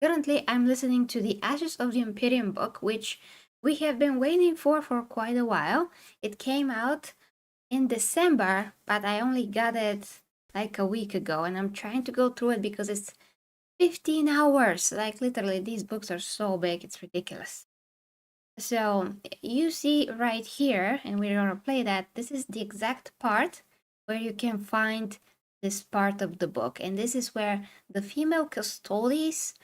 Currently, I'm listening to the Ashes of the Imperium book, which we have been waiting for quite a while. It came out in December, but I only got it like a week ago, and I'm trying to go through it because it's 15 hours. Like, literally, these books are so big, it's ridiculous. So, you see right here, and we're gonna play that, this is the exact part where you can find this part of the book, and this is where the female Custodes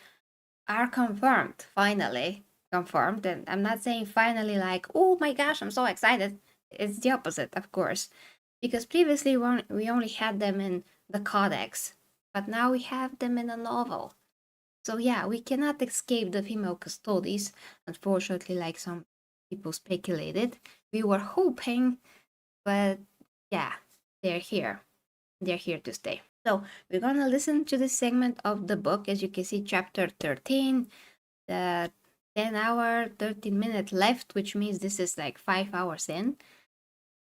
are confirmed, finally confirmed. And I'm not saying finally like, oh my gosh, I'm so excited. It's the opposite, of course, because previously we only had them in the codex, but now we have them in a novel. So yeah, we cannot escape the female Custodes, unfortunately, like some people speculated. We were hoping, but yeah, they're here. They're here to stay. So we're gonna listen to this segment of the book. As you can see, chapter 13, the 10-hour, 13-minute left, which means this is like 5 hours in.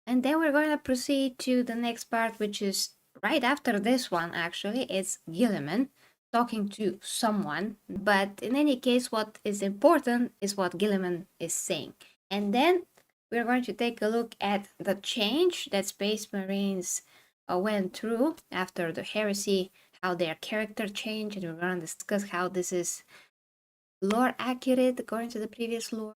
And then we're going to proceed to the next part, which is right after this one, actually. It's Guilliman talking to someone. But in any case, what is important is what Guilliman is saying. And then we're going to take a look at the change that Space Marines went through after the heresy, how their character changed, and we're going to discuss how this is lore accurate according to the previous lore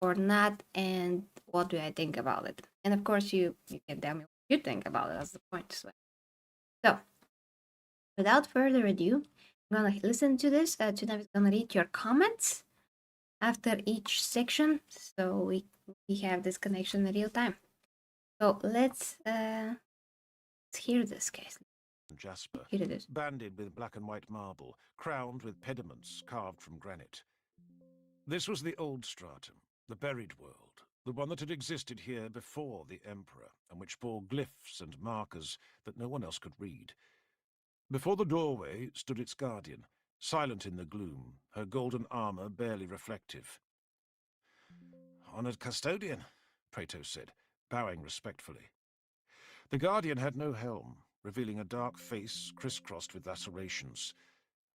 or not, and what do I think about it? And of course, you can tell me what you think about it. That's the point as well. So, without further ado, I'm gonna listen to this. Tonight I'm gonna read your comments after each section, so we have this connection in real time. So let's hear this, guys. Jasper, Here it is. banded with black and white marble, crowned with pediments carved from granite. This was the old stratum, the buried world, the one that had existed here before the Emperor, and which bore glyphs and markers that no one else could read. Before the doorway stood its guardian, silent in the gloom, her golden armor barely reflective. "Honored custodian," Praeto said, bowing respectfully. The guardian had no helm, revealing a dark face crisscrossed with lacerations.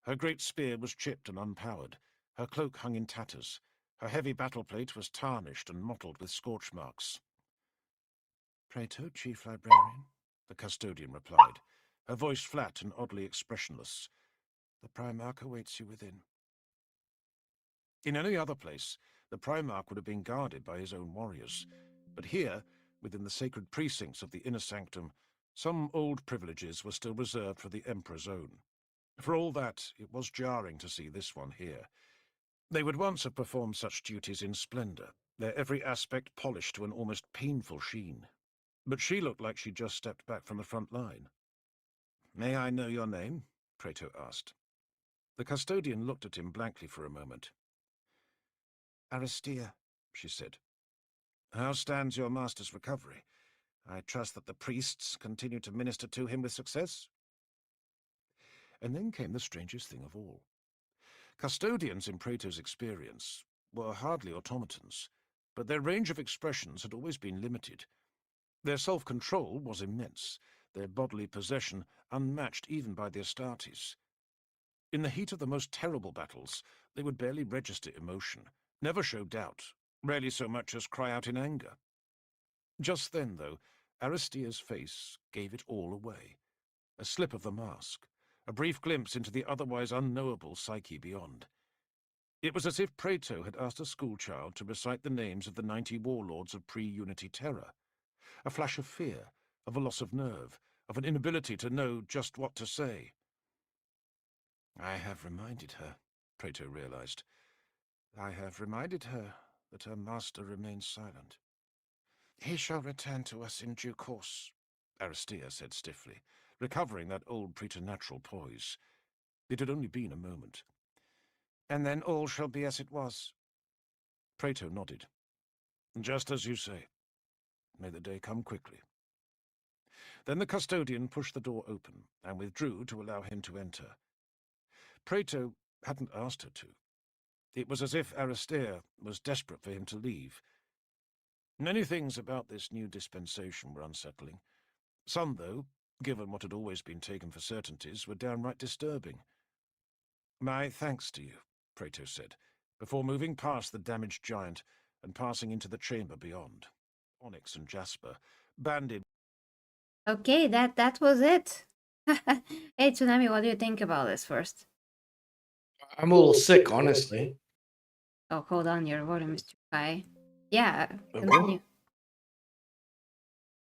Her great spear was chipped and unpowered. Her cloak hung in tatters. Her heavy battle plate was tarnished and mottled with scorch marks. "Praeto, Chief Librarian," the custodian replied, her voice flat and oddly expressionless. "The Primarch awaits you within." In any other place, the Primarch would have been guarded by his own warriors. But here, within the sacred precincts of the inner sanctum, some old privileges were still reserved for the Emperor's own. For all that, it was jarring to see this one here. They would once have performed such duties in splendor, their every aspect polished to an almost painful sheen. But she looked like she'd just stepped back from the front line. "May I know your name?" Praeto asked. The custodian looked at him blankly for a moment. "Aristea," she said. "How stands your master's recovery? I trust that the priests continue to minister to him with success?" And then came the strangest thing of all. Custodians, in Prato's experience, were hardly automatons, but their range of expressions had always been limited. Their self-control was immense, their bodily possession unmatched even by the Astartes. In the heat of the most terrible battles, they would barely register emotion, never show doubt, rarely so much as cry out in anger. Just then, though, Aristea's face gave it all away. A slip of the mask, a brief glimpse into the otherwise unknowable psyche beyond. It was as if Praeto had asked a schoolchild to recite the names of the 90 warlords of pre-Unity terror. A flash of fear, of a loss of nerve, of an inability to know just what to say. "I have reminded her," Praeto realized. "I have reminded her that her master remains silent." "He shall return to us in due course," Aristea said stiffly, recovering that old preternatural poise. It had only been a moment. "And then all shall be as it was." Praeto nodded. "Just as you say. May the day come quickly." Then the custodian pushed the door open and withdrew to allow him to enter. Praeto hadn't asked her to. It was as if Aristea was desperate for him to leave. Many things about this new dispensation were unsettling. Some, though, given what had always been taken for certainties, were downright disturbing. "My thanks to you," Kratos said, before moving past the damaged giant and passing into the chamber beyond. Onyx and Jasper, banded. Okay, that was it. Hey, Tsunami, what do you think about this first? I'm a little sick, honestly. Oh, hold on, your volume is too high. Yeah, Okay. continue.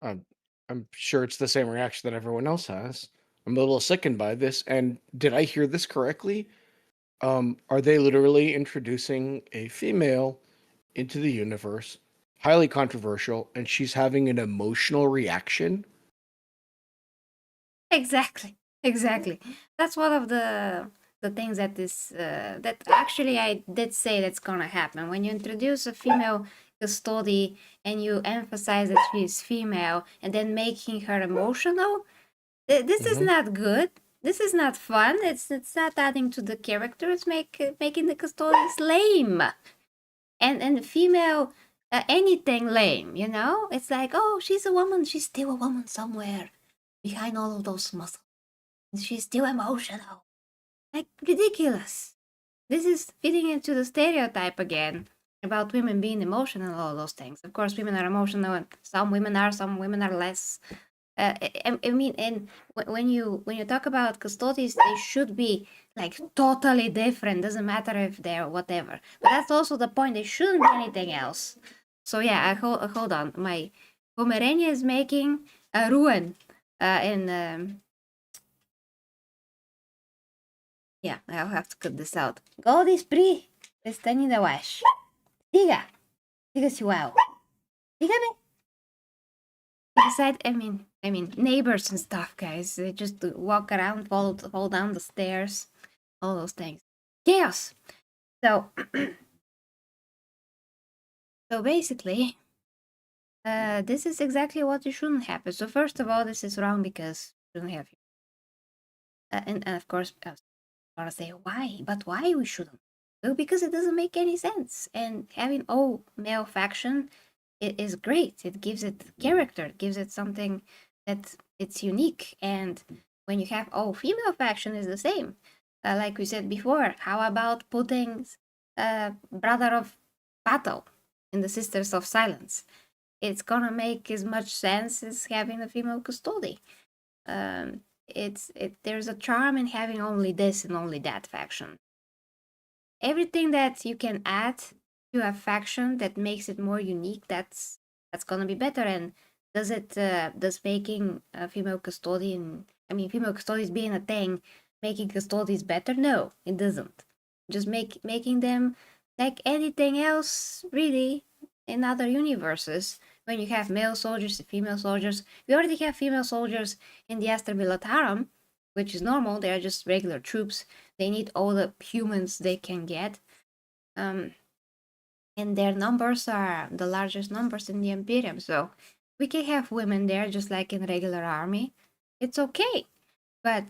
I'm sure it's the same reaction that everyone else has. I'm a little sickened by this. And did I hear this correctly? Are they literally introducing a female into the universe, highly controversial, and she's having an emotional reaction? Exactly. That's one of the things that is that actually I did say that's gonna happen when you introduce a female custody and you emphasize that she is female and then making her emotional. This is Mhm. not good. This is not fun. It's not adding to the character. It's making the custodians lame, and female anything lame. You know, it's like, oh, she's a woman. She's still a woman somewhere behind all of those muscles. She's still emotional. Like, ridiculous. This is fitting into the stereotype again about women being emotional and all those things. Of course, women are emotional, and some women are less. I mean, and when you talk about Custodes, they should be like totally different. Doesn't matter if they're whatever. But that's also the point. They shouldn't be anything else. So yeah, hold on. My Pomerania is making a ruin in. Yeah, I'll have to cut this out. Goldie Spree, pestañina wash. Diga. Diga si wow. Dígame. Beside, I mean, neighbors and stuff, guys. They just walk around, fall down the stairs, all those things. Chaos. So, so basically, this is exactly what you shouldn't happen. So first of all, this is wrong because you shouldn't have. And of course, I was gonna say why, but why we shouldn't? Well, because it doesn't make any sense. And having all male faction it is great. It gives it character. It gives it something that it's unique. And when you have all female faction is the same. Like we said before, how about putting Brother of Battle in the Sisters of Silence? It's gonna make as much sense as having a female custody. There's a charm in having only this and only that faction. Everything that you can add to a faction that makes it more unique, that's gonna be better. And does making a female custodian, I mean female custodians being a thing, making custodians better? No, it doesn't. Just making them like anything else really in other universes. When you have male soldiers and female soldiers, we already have female soldiers in the Astra Militarum, which is normal. They are just regular troops. They need all the humans they can get. And their numbers are the largest numbers in the Imperium. So we can have women there just like in regular army. It's okay. But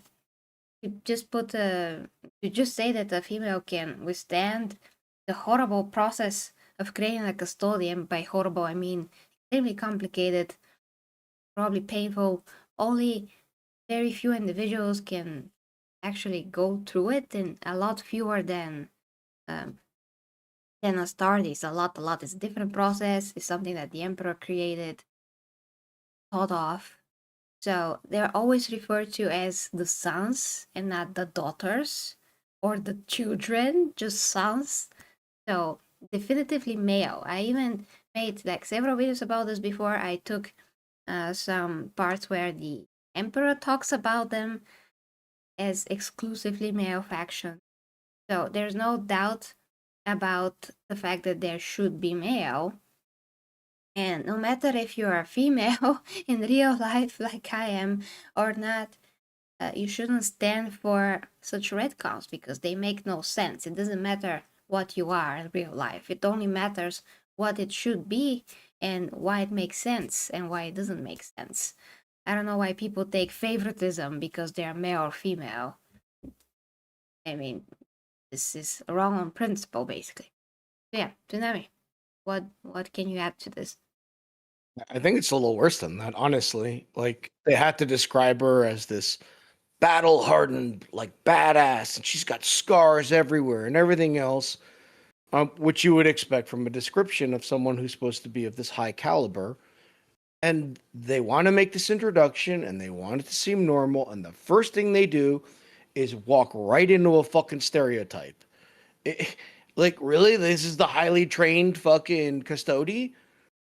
to just say that a female can withstand the horrible process of creating a custodian, by horrible I mean extremely complicated, probably painful. Only very few individuals can actually go through it, and a lot fewer than Astartes. A lot. It's a different process. It's something that the Emperor created, thought of. So they're always referred to as the sons and not the daughters or the children, just sons. So definitively male. I even made like several videos about this before. I took some parts where the Emperor talks about them as exclusively male faction. So there's no doubt about the fact that there should be male. And no matter if you're a female in real life like I am or not, you shouldn't stand for such retcons because they make no sense. It doesn't matter what you are in real life. It only matters what it should be and why it makes sense and why it doesn't make sense. I don't know why people take favoritism because they're male or female. I mean, this is wrong on principle, basically. So yeah, Tsunami, what can you add to this? I think it's a little worse than that, honestly. Like, they had to describe her as this battle hardened, like badass, and she's got scars everywhere and everything else, which you would expect from a description of someone who's supposed to be of this high caliber. And they want to make this introduction and they want it to seem normal. And the first thing they do is walk right into a fucking stereotype. Like, really? This is the highly trained fucking custody?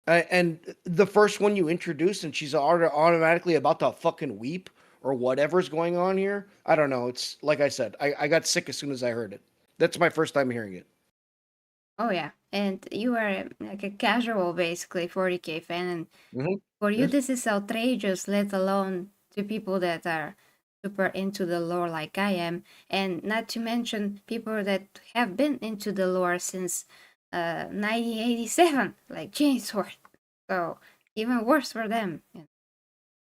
And the first one you introduce, and she's automatically about to fucking weep or whatever's going on here. I don't know. It's like I said, I got sick as soon as I heard it. That's my first time hearing it. Oh yeah, and you are like a casual, basically 40K fan, and Mhm. for you Yes. this is outrageous, let alone to people that are super into the lore like I am, and not to mention people that have been into the lore since 1987, like Chainsword. So even worse for them.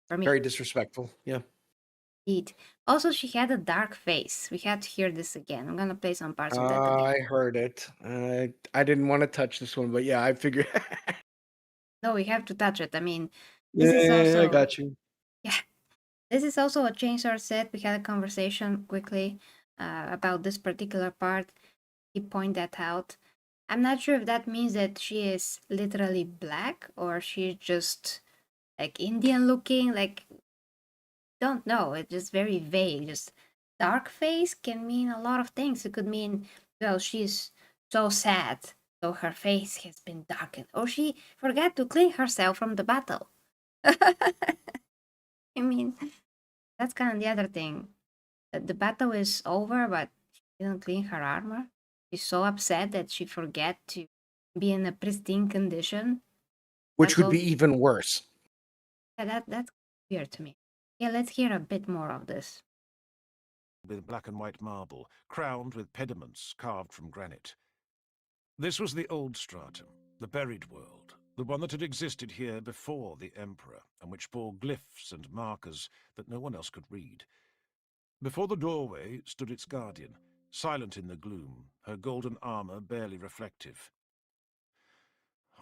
For me, Very disrespectful. Yeah. indeed. Also, she had a dark face. We had to hear this again. I'm gonna play some parts of that again. I heard it. I didn't want to touch this one, but yeah, I figured. No, we have to touch it. I mean, this is Yeah, I also got you. yeah. This is also a Chainsword set. We had a conversation quickly about this particular part. He pointed that out. I'm not sure if that means that she is literally black or she's just like Indian looking. Like, don't know. It's just very vague. Just dark face can mean a lot of things. It could mean, well, she's so sad, so her face has been darkened, or she forgot to clean herself from the battle. I mean, that's kind of the other thing. The battle is over, but she didn't clean her armor. She's so upset that she forget to be in a pristine condition. Which That's would all. be even worse. Yeah, that's weird to me. Yeah, let's hear a bit more of this. With black and white marble, crowned with pediments carved from granite. This was the old stratum, the buried world, the one that had existed here before the Emperor, and which bore glyphs and markers that no one else could read. Before the doorway stood its guardian, silent in the gloom, her golden armor barely reflective.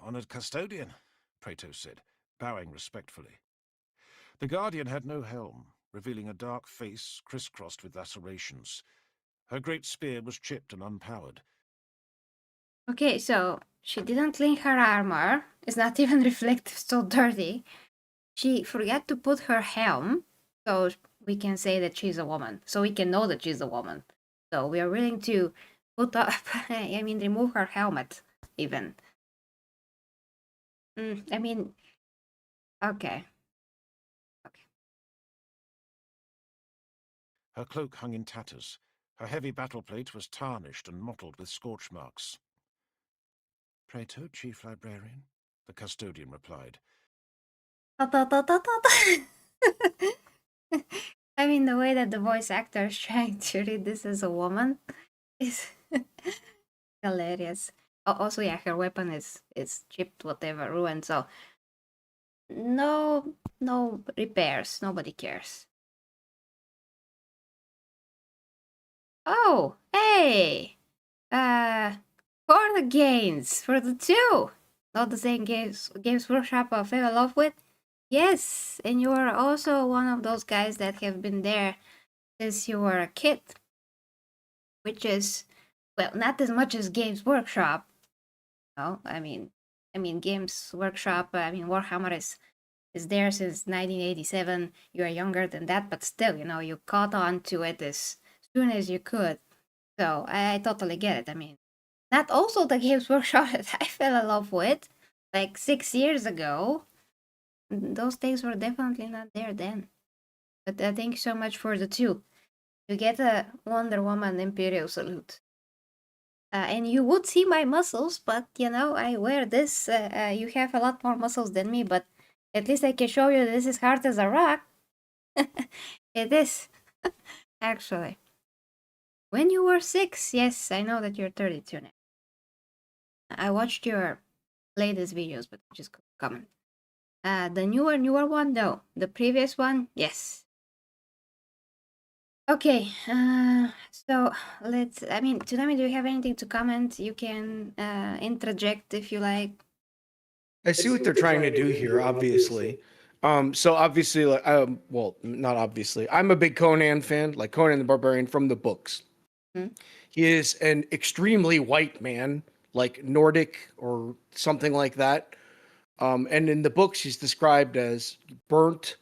"Honored custodian," Praeto said, bowing respectfully. The guardian had no helm, revealing a dark face crisscrossed with lacerations. Her great spear was chipped and unpowered. Okay, so she didn't clean her armor. It's not even reflective, so dirty. She forgot to put her helm, so we can say that she's a woman. So we can know that she's a woman. So we are willing to put up, I mean, remove her helmet, even. I mean, okay. Her cloak hung in tatters. Her heavy battle plate was tarnished and mottled with scorch marks. "Praeto, Chief Librarian," the custodian replied. I mean, the way that the voice actor is trying to read this as a woman is hilarious. Also, yeah, her weapon is chipped, whatever, ruined. So no repairs. Nobody cares. Oh, hey, for the games for the two, not the same Games Workshop I fell in love with. Yes, and you are also one of those guys that have been there since you were a kid, which is, well, not as much as Games Workshop. No, I mean Games Workshop. I mean Warhammer is there since 1987. You are younger than that, but still, you caught on to it as soon as you could. So I totally get it. I mean, not also the Games Workshop that I fell in love with like 6 years ago. Those things were definitely not there then. But thank you so much for the two. You get a Wonder Woman Imperial salute. And you would see my muscles, but I wear this. You have a lot more muscles than me, but at least I can show you this is hard as a rock. It is, actually. When you were 6, yes, I know that you're 32 now. I watched your latest videos, but just comment. The newer one, no. The previous one, yes. Okay, so I mean, Tsunami, do you have anything to comment? You can interject if you like. I see what they're trying to do here, obviously. So obviously, like, well, not obviously, I'm a big Conan fan, like Conan the Barbarian from the books. Hmm? He is an extremely white man, like Nordic or something like that. And in the books, he's described as burnt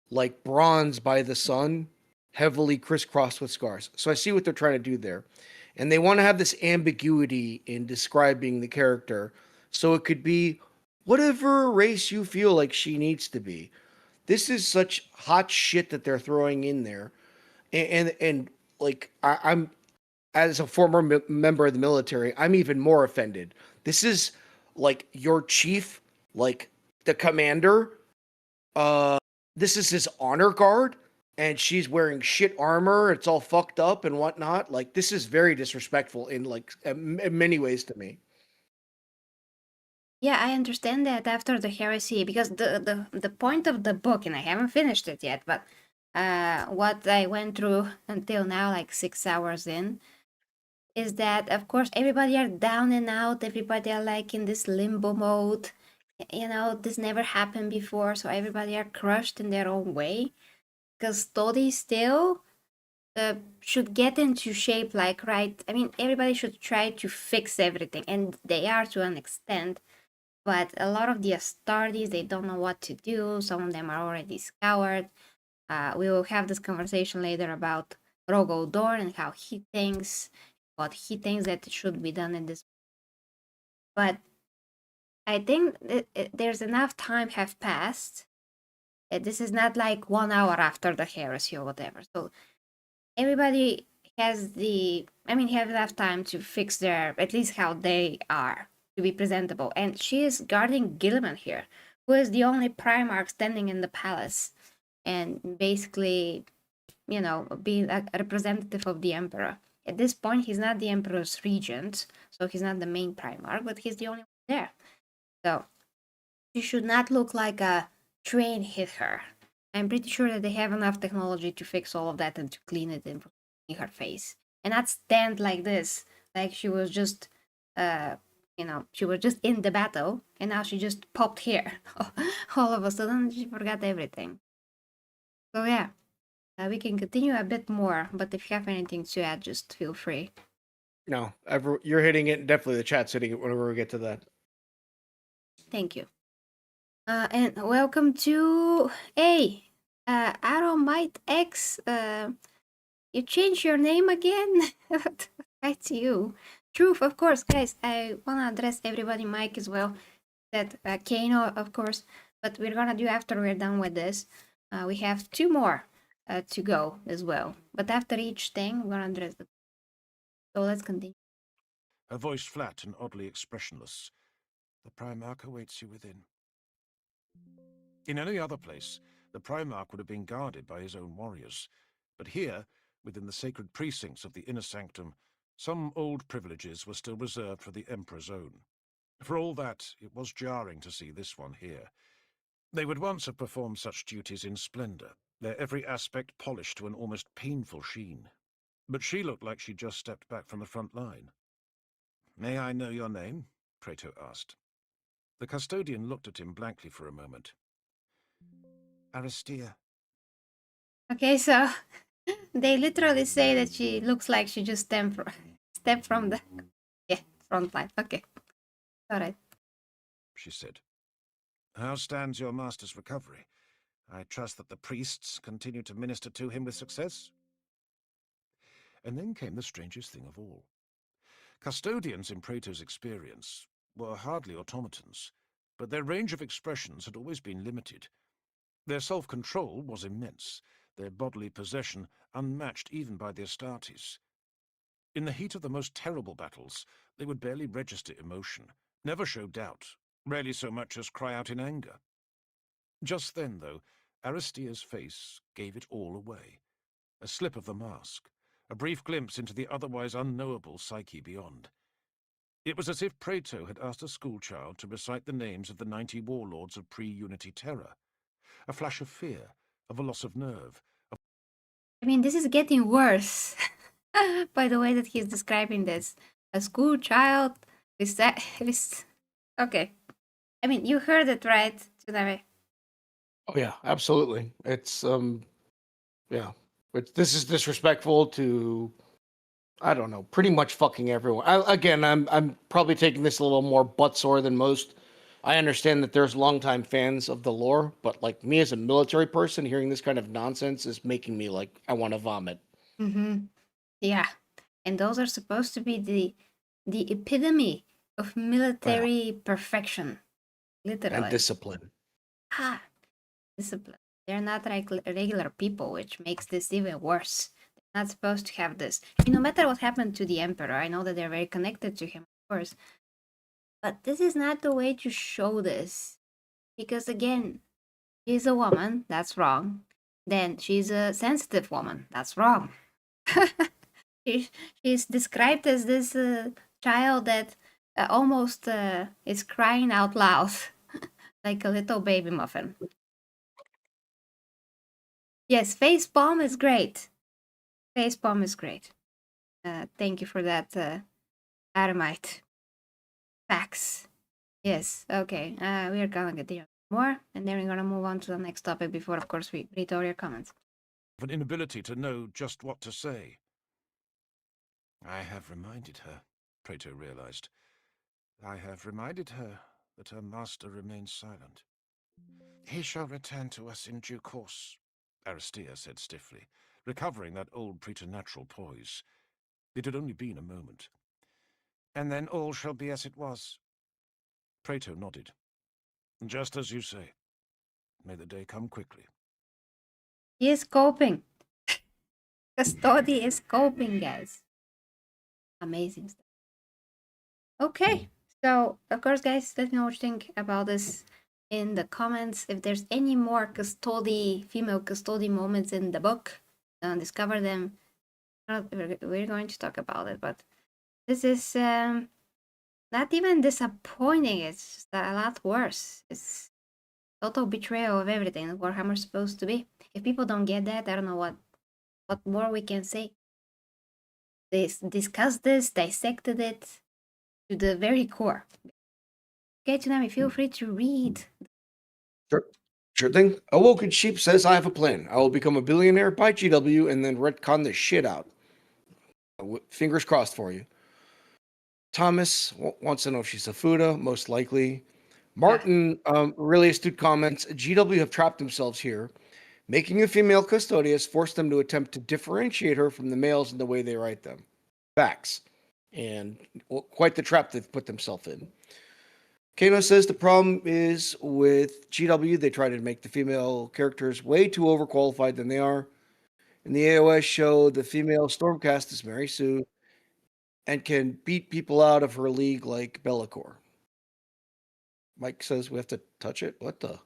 like bronze by the sun, heavily crisscrossed with scars. So I see what they're trying to do there. And they want to have this ambiguity in describing the character. So it could be whatever race you feel like she needs to be. This is such hot shit that they're throwing in there. And like, I'm, as a former member of the military, I'm even more offended. This is like your chief, like the commander, uh, this is his honor guard, and she's wearing shit armor. It's all fucked up and whatnot. Like, this is very disrespectful in like in many ways to me. Yeah, I understand that after the heresy, because the point of the book, and I haven't finished it yet, but what I went through until now, like 6 hours in, is that of course everybody are down and out, everybody are like in this limbo mode. You know, this never happened before, so everybody are crushed in their own way. Because Toddy still should get into shape, like, right? I mean, everybody should try to fix everything, and they are to an extent. But a lot of the Astartes, they don't know what to do. Some of them are already scoured. We will have this conversation later about Rogo Dorn and how he thinks, what he thinks that should be done in this. But I think there's enough time have passed. This is not like 1 hour after the heresy or whatever. So everybody has have enough time to fix their, at least how they are, to be presentable. And she is guarding Guilliman here, who is the only Primarch standing in the palace and basically, being a representative of the Emperor. At this point, he's not the Emperor's regent, so he's not the main Primarch, but he's the only one there. So she should not look like a train hit her. I'm pretty sure that they have enough technology to fix all of that and to clean it in her face. And not stand like this, like she was just, she was just in the battle, and now she just popped here. All of a sudden, she forgot everything. So yeah, we can continue a bit more, but if you have anything to add, just feel free. No, you're hitting it. Definitely, the chat's hitting it whenever we get to that. Thank you. And welcome to Aromite X. You changed your name again? Right to you. Truth, of course, guys. I wanna address everybody, Mike as well. That Kano, of course. But we're gonna do after we're done with this. We have two more to go as well. But after each thing, we're gonna address the. So let's continue. Her voice flat and oddly expressionless. The Primarch awaits you within. In any other place, the Primarch would have been guarded by his own warriors. But here, within the sacred precincts of the inner sanctum, some old privileges were still reserved for the Emperor's own. For all that, it was jarring to see this one here. They would once have performed such duties in splendor, their every aspect polished to an almost painful sheen. But she looked like she'd just stepped back from the front line. "May I know your name?" Praetor asked. The custodian looked at him blankly for a moment. "Aristia." Okay, so they literally say that she looks like she just stepped from the front line. Okay, all right. She said. "How stands your master's recovery? I trust that the priests continue to minister to him with success?" And then came the strangest thing of all. Custodians, in Praeto's experience, were hardly automatons, but their range of expressions had always been limited. Their self-control was immense, their bodily possession unmatched even by the Astartes. In the heat of the most terrible battles, they would barely register emotion, never show doubt, rarely so much as cry out in anger. Just then, though, Aristia's face gave it all away. A slip of the mask, a brief glimpse into the otherwise unknowable psyche beyond. It was as if Praeto had asked a schoolchild to recite the names of the 90 warlords of pre-Unity terror. A flash of fear, of a loss of nerve. I mean, this is getting worse by the way that he's describing this. A school child. Okay. I mean, you heard it right, Tsunami. Oh yeah, absolutely. It's yeah. This is disrespectful to, I don't know, pretty much fucking everyone. Again, I'm probably taking this a little more butt sore than most. I understand that there's longtime fans of the lore, but like me as a military person, hearing this kind of nonsense is making me like I want to vomit. Mm-hmm. Yeah, and those are supposed to be the epitome of Yeah. military perfection, And literally. discipline. Ah, discipline. They're not like regular people, which makes this even worse. They're not supposed to have this. I mean, no matter what happened to the emperor, I know that they're very connected to him, of course, but this is not the way to show this. Because again, she's a woman, that's wrong. Then she's a sensitive woman, that's wrong. she, she's described as this child that almost is crying out loud like a little baby muffin. Yes, face palm is great. Face palm is great. Thank you for that, Aramite. Facts. Yes, okay. We are gonna continue more, and then we're gonna move on to the next topic before, of course, we read all your comments. An inability to know just what to say. I have reminded her, Praetor realized. I have reminded her that her master remains silent. He shall return to us in due course, Aristea said stiffly, recovering that old preternatural poise. It had only been a moment. And then all shall be as it was. Praetor nodded. Just as you say. May the day come quickly. He is coping. Custody is coping, guys. Amazing stuff. Okay, so of course, guys, let me know what you think about this in the comments. If there's any more custody, female custody moments in the book, discover them. We're going to talk about it, but this is not even disappointing. It's just a lot worse. It's total betrayal of everything that Warhammer's supposed to be. If people don't get that, I don't know what more we can say. They discussed this, dissected it to the very core. Okay, Tsunami, feel free to read. Sure. Sure thing. Awoken Sheep says, I have a plan. I will become a billionaire by GW and then retcon the shit out. Fingers crossed for you. Thomas wants to know if she's a Fuda, most likely. Martin, really astute comments. GW have trapped themselves here. Making a female custodian forced them to attempt to differentiate her from the males in the way they write them. Facts. And quite the trap they've put themselves in. Kano says the problem is with GW, they try to make the female characters way too overqualified than they are. In the AOS show, the female Stormcast is Mary Sue and can beat people out of her league like Bellicor. Mike says we have to touch it. What the?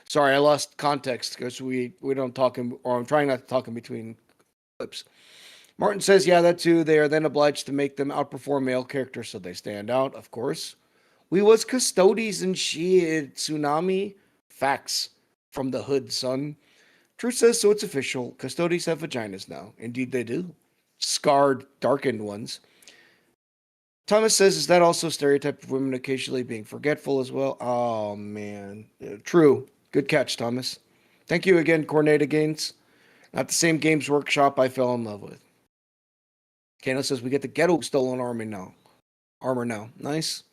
Sorry, I lost context because we don't talk in, or I'm trying not to talk in between clips. Martin says, yeah, that too. They are then obliged to make them outperform male characters so they stand out, of course. We was Custodes and she Tsunami. Facts from the hood, son. Truth says so it's official. Custodes have vaginas now. Indeed they do. Scarred, darkened ones. Thomas says, is that also a stereotype of women occasionally being forgetful as well? Oh, man. True. Good catch, Thomas. Thank you again, Corneta Gaines. Not the same Games Workshop I fell in love with. Kano says, we get the ghetto stolen armor now. Nice.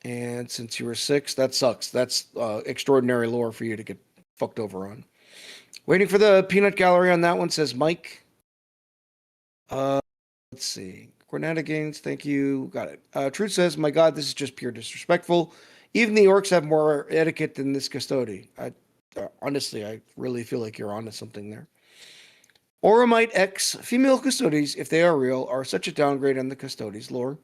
And since you were 6, that sucks. That's extraordinary lore for you to get fucked over on. Waiting for the peanut gallery on that one, says Mike. Let's see. Corneta Gaines, thank you. Got it. Truth says, my God, this is just pure disrespectful. Even the orcs have more etiquette than this custody. Honestly, I really feel like you're onto something there. Oramite X, female custodies, if they are real, are such a downgrade on the custodies lore.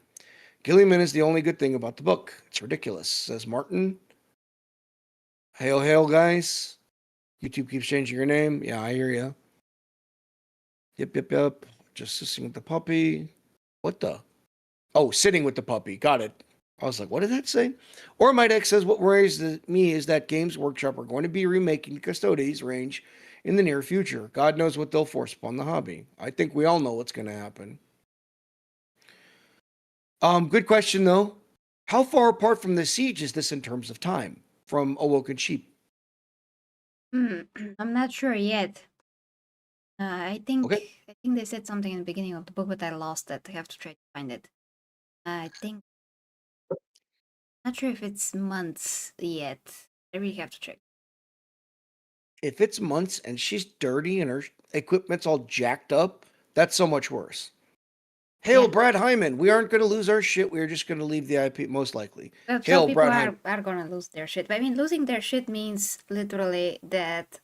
Guilliman is the only good thing about the book. It's ridiculous, says Martin. Hail, hail, guys. YouTube keeps changing your name. Yeah, I hear ya. Yep. Just sitting with the puppy. What the? Oh, sitting with the puppy. Got it. I was like, what did that say? Or my deck says, what worries me is that Games Workshop are going to be remaking the Custodes range in the near future. God knows what they'll force upon the hobby. I think we all know what's going to happen. Good question, though. How far apart from the siege is this in terms of time from Awoken Sheep? I'm not sure yet. I Okay. think I think they said something in the beginning of the book, but I lost it. I have to try to find it. I think not sure if it's months yet. I really have to check. If it's months and she's dirty and her equipment's all jacked up, that's so much worse. Hail, Yeah, Brad Hyman. We aren't going to lose our shit. We're just going to leave the IP, most likely. well, some Hail, people Brad Hyman. are gonna lose their shit. But I mean, losing their shit means literally that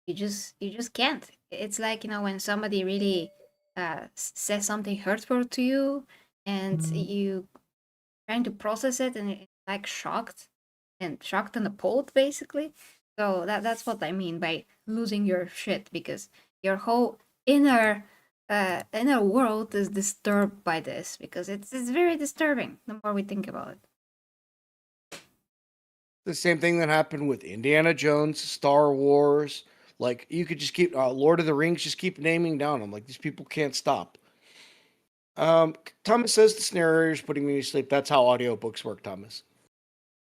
you just can't. It's like, when somebody really says something hurtful to you, and you trying to process it, and it's like shocked and appalled, basically. So that's what I mean by losing your shit, because your whole inner world is disturbed by this, because it's very disturbing the more we think about it. The same thing that happened with Indiana Jones, Star Wars. Like, you could just keep, Lord of the Rings, just keep naming down. I'm like, these people can't stop. Thomas says the narrator is putting me to sleep. That's how audiobooks work, Thomas.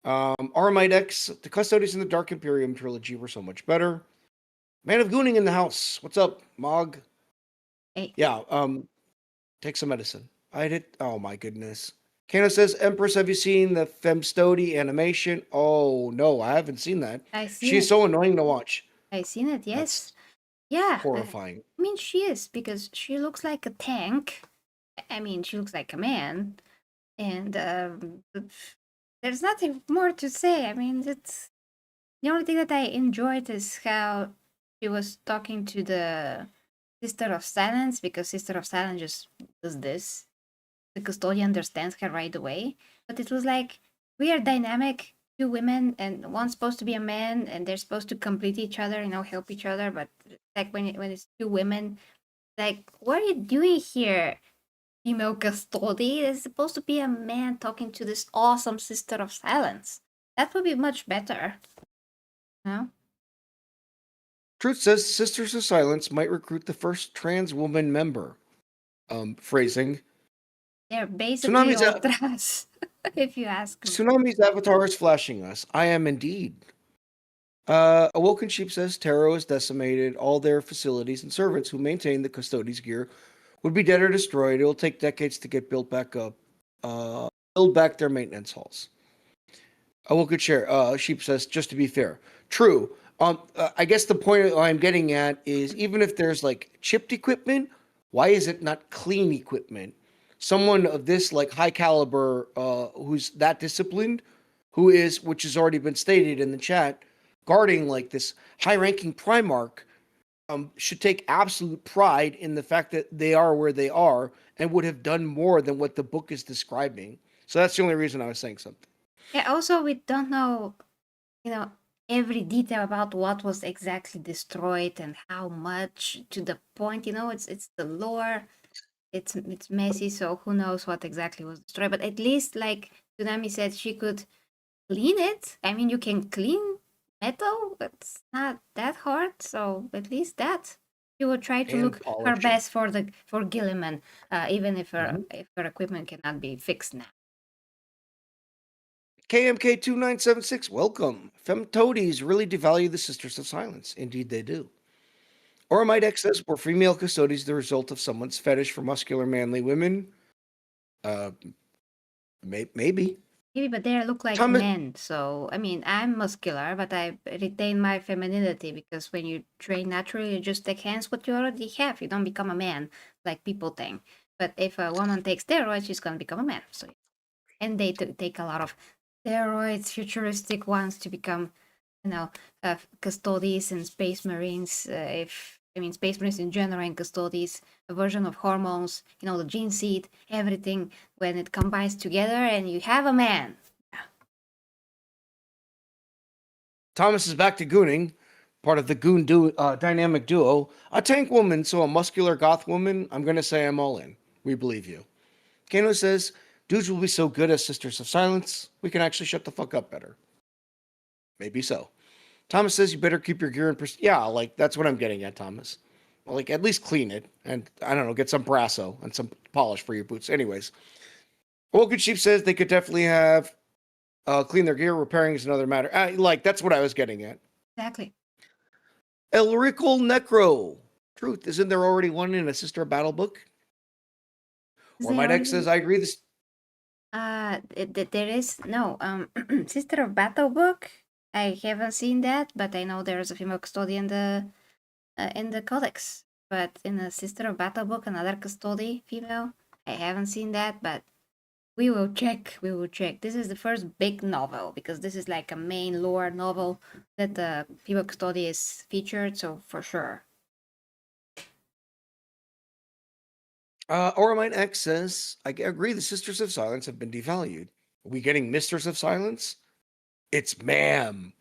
Armidex, the Custodes in the Dark Imperium trilogy were so much better. Man of Gooning in the house. What's up, Mog? Hey, Yeah, take some medicine. I did. Oh my goodness. Kano says, Empress, have you seen the Femstody animation? Oh no, I haven't seen that. I seen She is it. so annoying to watch. I seen it. Yes. That's Yeah. horrifying. I mean, she is, because she looks like a tank. I mean, she looks like a man, and there's nothing more to say. I mean, it's the only thing that I enjoyed is how she was talking to the Sister of Silence, because Sister of Silence just does this. The custodian understands her right away. But it was like, we are dynamic, two women, and one's supposed to be a man, and they're supposed to complete each other, help each other. But like when it's two women, like, what are you doing here, female custody? There's supposed to be a man talking to this awesome Sister of Silence. That would be much better. No? Truth says Sisters of Silence might recruit the first trans woman member. Phrasing. They're basically Tsunami's, ultras, if you ask me. Tsunami's avatar is flashing us. I am indeed. Awoken Sheep says Tarot has decimated all their facilities, and servants who maintain the Custodes gear would be dead or destroyed. It will take decades to get built back up. Build back their maintenance halls. Awoken Sheep says, just to be fair. True. I guess the point I'm getting at is, even if there's like chipped equipment, why is it not clean equipment? Someone of this like high caliber, who's that disciplined, which has already been stated in the chat, guarding like this high-ranking Primarch, should take absolute pride in the fact that they are where they are and would have done more than what the book is describing. So that's the only reason I was saying something. Yeah, also, we don't know, every detail about what was exactly destroyed and how much, to the point, it's the lore. It's messy, so who knows what exactly was destroyed. But at least, like Tsunami said, she could clean it. I mean, you can clean metal, but it's not that hard. So at least that she would try to And look her polish it. best for Guilliman, even if Mhm. her equipment cannot be fixed now. KMK2976, welcome. Femtoadies really devalue the Sisters of Silence. Indeed, they do. Oramidex says, were female custodies the result of someone's fetish for muscular, manly women? Uh, maybe. Maybe, but they look like Thomas, men. So, I mean, I'm muscular, but I retain my femininity, because when you train naturally, you just enhance what you already have. You don't become a man like people think. But if a woman takes steroids, she's going to become a man. So, and they take a lot of steroids, futuristic ones, to become, Custodes and Space Marines. Space Marines in general, and Custodes, a version of hormones, the gene seed, everything, when it combines together, and you have a man. Thomas is back to gooning, part of the dynamic duo. A tank woman, so a muscular goth woman. I'm going to say I'm all in. We believe you. Kano says, dudes will be so good as Sisters of Silence, we can actually shut the fuck up better. Maybe so. Thomas says, you better keep your gear in yeah, like, that's what I'm getting at, Thomas. Well, like, at least clean it, and, I don't know, get some brasso and some polish for your boots. Anyways. Woken Sheep says they could definitely have Clean their gear, repairing is another matter. Like, that's what I was getting at. Exactly. Elrical Necro. Truth, isn't there already one in a Sister of Battle book? Or my deck says, I agree. This. There is no Sister of Battle book. I haven't seen that, but I know there's a female custodian in the codex. But in the Sister of Battle book, another custody female. I haven't seen that, but we will check. We will check. This is the first big novel because this is like a main lore novel that the female custody is featured. So for sure. Oromite X says, I agree the Sisters of Silence have been devalued. Are we getting Misters of Silence? It's ma'am.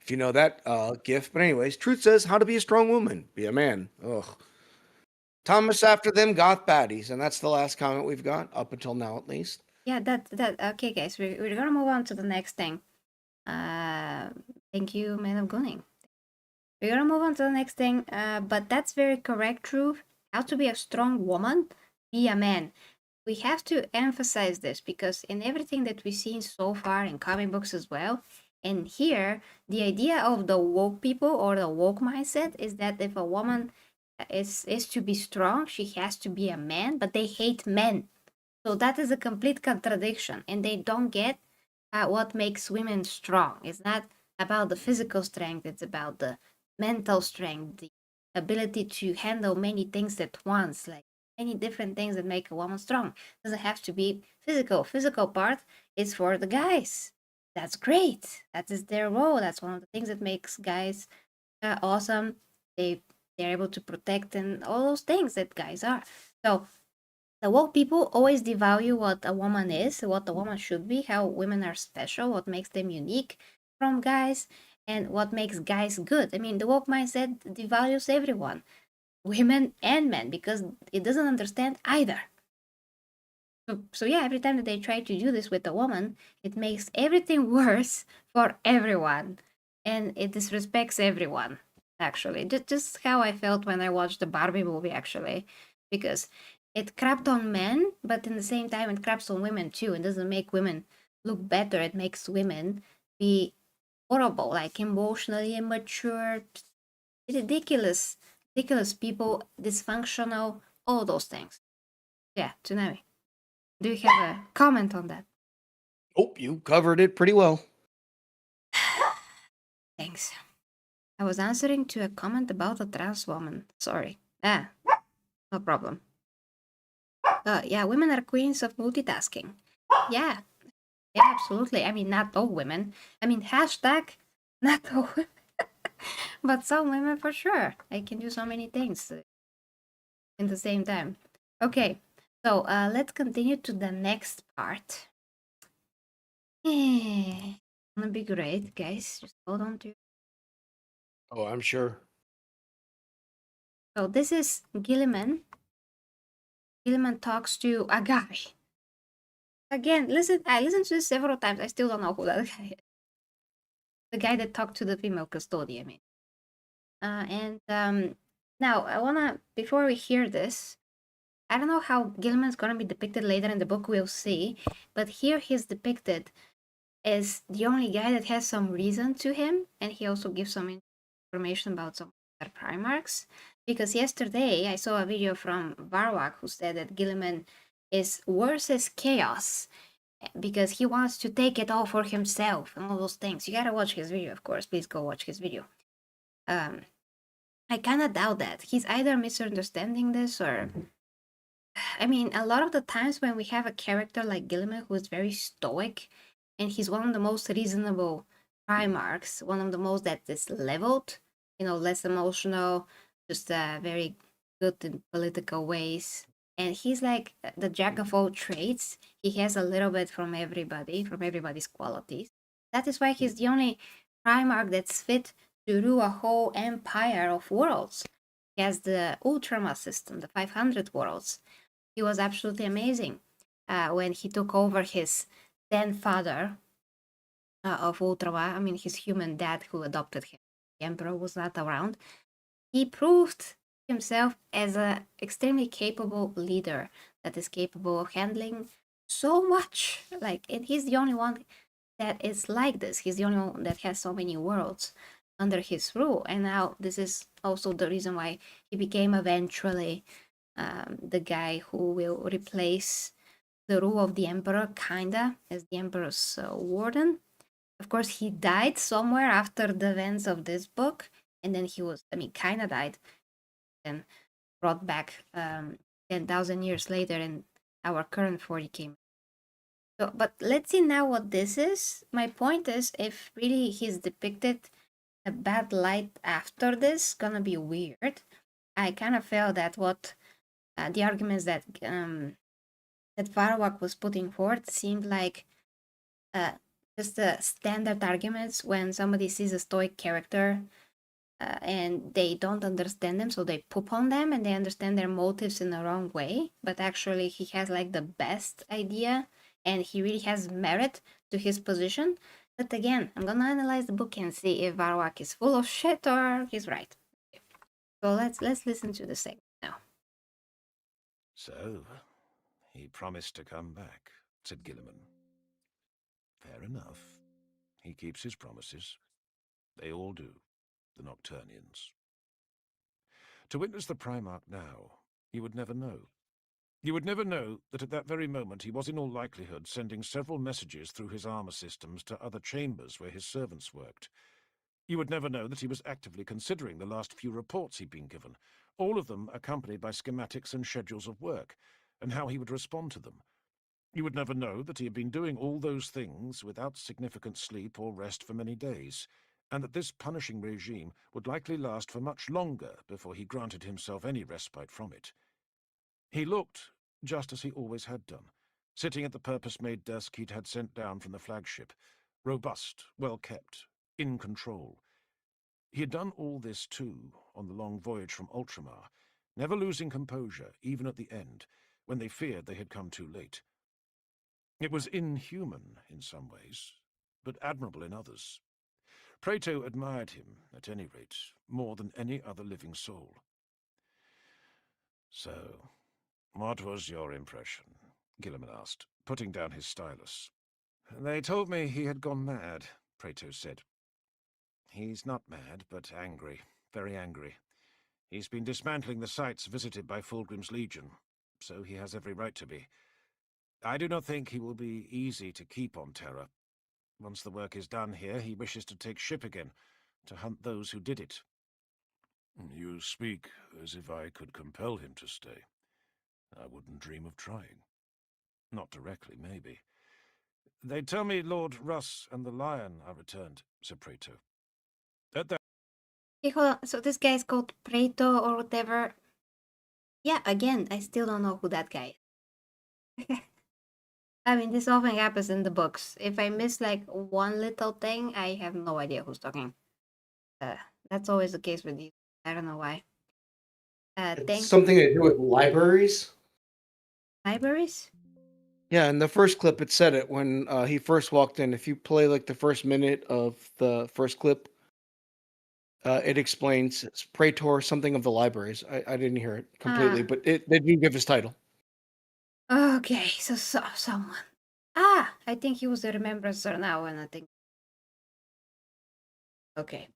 If you know that gif. But anyways, Truth says, how to be a strong woman. Be a man. Ugh. Thomas after them goth baddies. And that's the last comment we've got, up until now at least. Yeah, okay, guys. We're gonna move on to the next thing. Thank you, Man of Gunning. We're gonna move on to the next thing. But that's very correct, Truth. How to be a strong woman, be a man. We have to emphasize this because in everything that we've seen so far in comic books as well, and here, the idea of the woke people or the woke mindset is that if a woman is to be strong, she has to be a man, but they hate men. So that is a complete contradiction, and they don't get what makes women strong. It's not about the physical strength, it's about the mental strength, the ability to handle many things at once, like many different things that make a woman strong. Doesn't have to be physical. Physical part is for the guys. That's great. That is their role. That's one of the things that makes guys awesome. They're able to protect and all those things that guys are. So the woke people always devalue what a woman is, what a woman should be, how women are special, what makes them unique from guys, and what makes guys good. I mean, the woke mindset devalues everyone, women and men, because it doesn't understand either. So yeah, every time that they try to do this with a woman, it makes everything worse for everyone, and it disrespects everyone. Actually, just how I felt when I watched the Barbie movie. Actually, because it crapped on men, but in the same time, it craps on women too. It doesn't make women look better. It makes women be horrible, like emotionally immature, ridiculous people, dysfunctional, all those things. Yeah, Tsunami. Do you have a comment on that? Oh, you covered it pretty well. Thanks. I was answering to a comment about a trans woman. Sorry. No problem. Yeah, women are queens of multitasking. Yeah, absolutely. I mean, not all women. I mean, hashtag not all women. But some women for sure. I can do so many things in the same time. Okay, so let's continue to the next part. It's gonna be great, guys. Just hold on to. Oh, I'm sure. So this is Guilliman. Guilliman talks to a guy. Again, I listened to this several times. I still don't know who that guy is. The guy that talked to the female custodian, I mean. Now I wanna, before we hear this, I don't know how Guilliman's gonna be depicted later in the book. We'll see, but here he's depicted as the only guy that has some reason to him, and he also gives some information about some other Primarchs. Because yesterday I saw a video from Varwak who said that Guilliman is worse as chaos because he wants to take it all for himself and all those things. You gotta watch his video, of course. Please go watch his video. I kind of doubt that. He's either misunderstanding this or. I mean, a lot of the times when we have a character like Guilliman who is very stoic and he's one of the most reasonable Primarchs, one of the most that is leveled, less emotional, just very good in political ways. And he's like the jack of all trades. He has a little bit from everybody's qualities. That is why he's the only Primarch that's fit to rule a whole empire of worlds. He has the Ultrama system, the 500 worlds. He was absolutely amazing when he took over his then father of Ultrama. I mean, his human dad who adopted him. The Emperor was not around. He proved himself as an extremely capable leader that is capable of handling so much. And he's the only one that is like this. He's the only one that has so many worlds under his rule. And now this is also the reason why he became eventually the guy who will replace the rule of the emperor, kinda, as the emperor's warden. Of course, he died somewhere after the events of this book, and then he was, kinda died, and brought back 10,000 years later, and our current 40 came. So, but let's see now what this is. My point is, if really he's depicted a bad light after this, gonna be weird. I kind of felt that what the arguments that Varwak was putting forth seemed like just the standard arguments when somebody sees a stoic character and they don't understand them, so they poop on them and they understand their motives in the wrong way. But actually, he has like the best idea and he really has merit to his position. But again, I'm gonna analyze the book and see if Varwak is full of shit or he's right. So let's listen to the segment now. So, he promised to come back, said Guilliman. Fair enough. He keeps his promises. They all do, the Nocturnians. To witness the Primarch now, you would never know. You would never know that at that very moment he was in all likelihood sending several messages through his armor systems to other chambers where his servants worked. You would never know that he was actively considering the last few reports he'd been given, all of them accompanied by schematics and schedules of work, and how he would respond to them. You would never know that he had been doing all those things without significant sleep or rest for many days, and that this punishing regime would likely last for much longer before he granted himself any respite from it. He looked just as he always had done, sitting at the purpose-made desk he'd had sent down from the flagship, robust, well-kept, in control. He had done all this, too, on the long voyage from Ultramar, never losing composure, even at the end, when they feared they had come too late. It was inhuman in some ways, but admirable in others. Praeto admired him, at any rate, more than any other living soul. So, what was your impression? Guilliman asked, putting down his stylus. They told me he had gone mad, Praeto said. He's not mad, but angry, very angry. He's been dismantling the sites visited by Fulgrim's Legion, so he has every right to be. I do not think he will be easy to keep on Terra. Once the work is done here, he wishes to take ship again, to hunt those who did it. You speak as if I could compel him to stay. I wouldn't dream of trying. Not directly, maybe. They tell me Lord Russ and the Lion are returned, said Praeto. At that... Okay, hold on. So this guy is called Praeto or whatever. Yeah, again, I still don't know who that guy is. I mean, this often happens in the books. If I miss like one little thing, I have no idea who's talking. That's always the case with these. I don't know why. It's something to do with libraries. Libraries? Yeah, in the first clip, it said it when he first walked in. If you play like the first minute of the first clip, it explains it's Praetor, something of the libraries. I didn't hear it completely, but they do give his title. Okay, so someone. I think he was the Remembrancer now, and I think. Okay.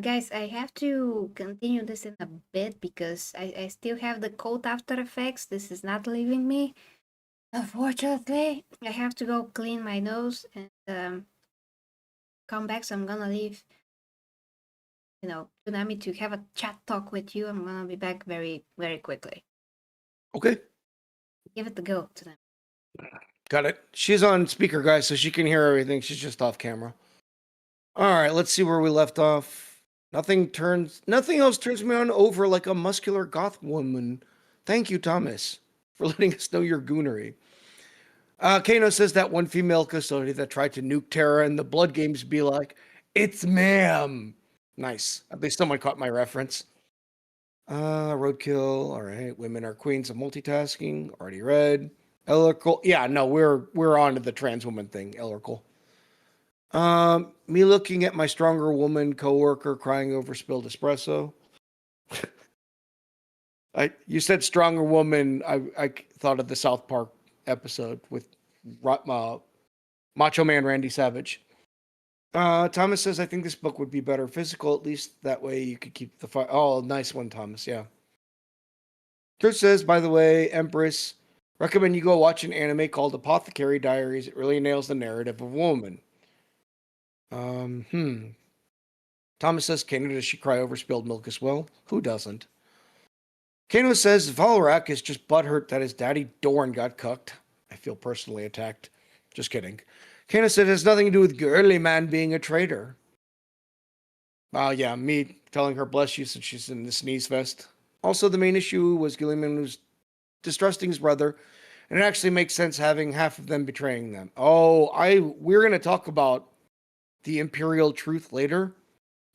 Guys, I have to continue this in a bit because I still have the cold after effects. This is not leaving me. Unfortunately, I have to go clean my nose and come back. So I'm gonna leave, Tsunami, to have a chat talk with you. I'm gonna be back very, very quickly. Okay. Give it the go, Tsunami. Got it. She's on speaker, guys, so she can hear everything. She's just off camera. All right, let's see where we left off. Nothing else turns me on over like a muscular goth woman. Thank you, Thomas, for letting us know your goonery. Kano says that one female custodian that tried to nuke Terra in the Blood Games be like, it's ma'am. Nice. At least someone caught my reference. Roadkill. All right. Women are queens of multitasking. Already read. Elrical. Yeah, no, we're on to the trans woman thing. Elrical. Me looking at my stronger woman coworker crying over spilled espresso. You said stronger woman. I thought of the South Park episode with Macho Man Randy Savage. Thomas says, I think this book would be better physical, at least that way you could keep the fire. Oh, nice one, Thomas. Yeah. Chris says, by the way, Empress, recommend you go watch an anime called Apothecary Diaries. It really nails the narrative of a woman. Thomas says, Kano, does she cry over spilled milk as well? Who doesn't? Kano says, Valrak is just butthurt that his daddy Dorn got cucked. I feel personally attacked. Just kidding. Kano said, it has nothing to do with girly man being a traitor. Yeah, me telling her bless you since she's in the sneeze vest. Also, the main issue was Guilliman was distrusting his brother, and it actually makes sense having half of them betraying them. We're going to talk about the Imperial truth later,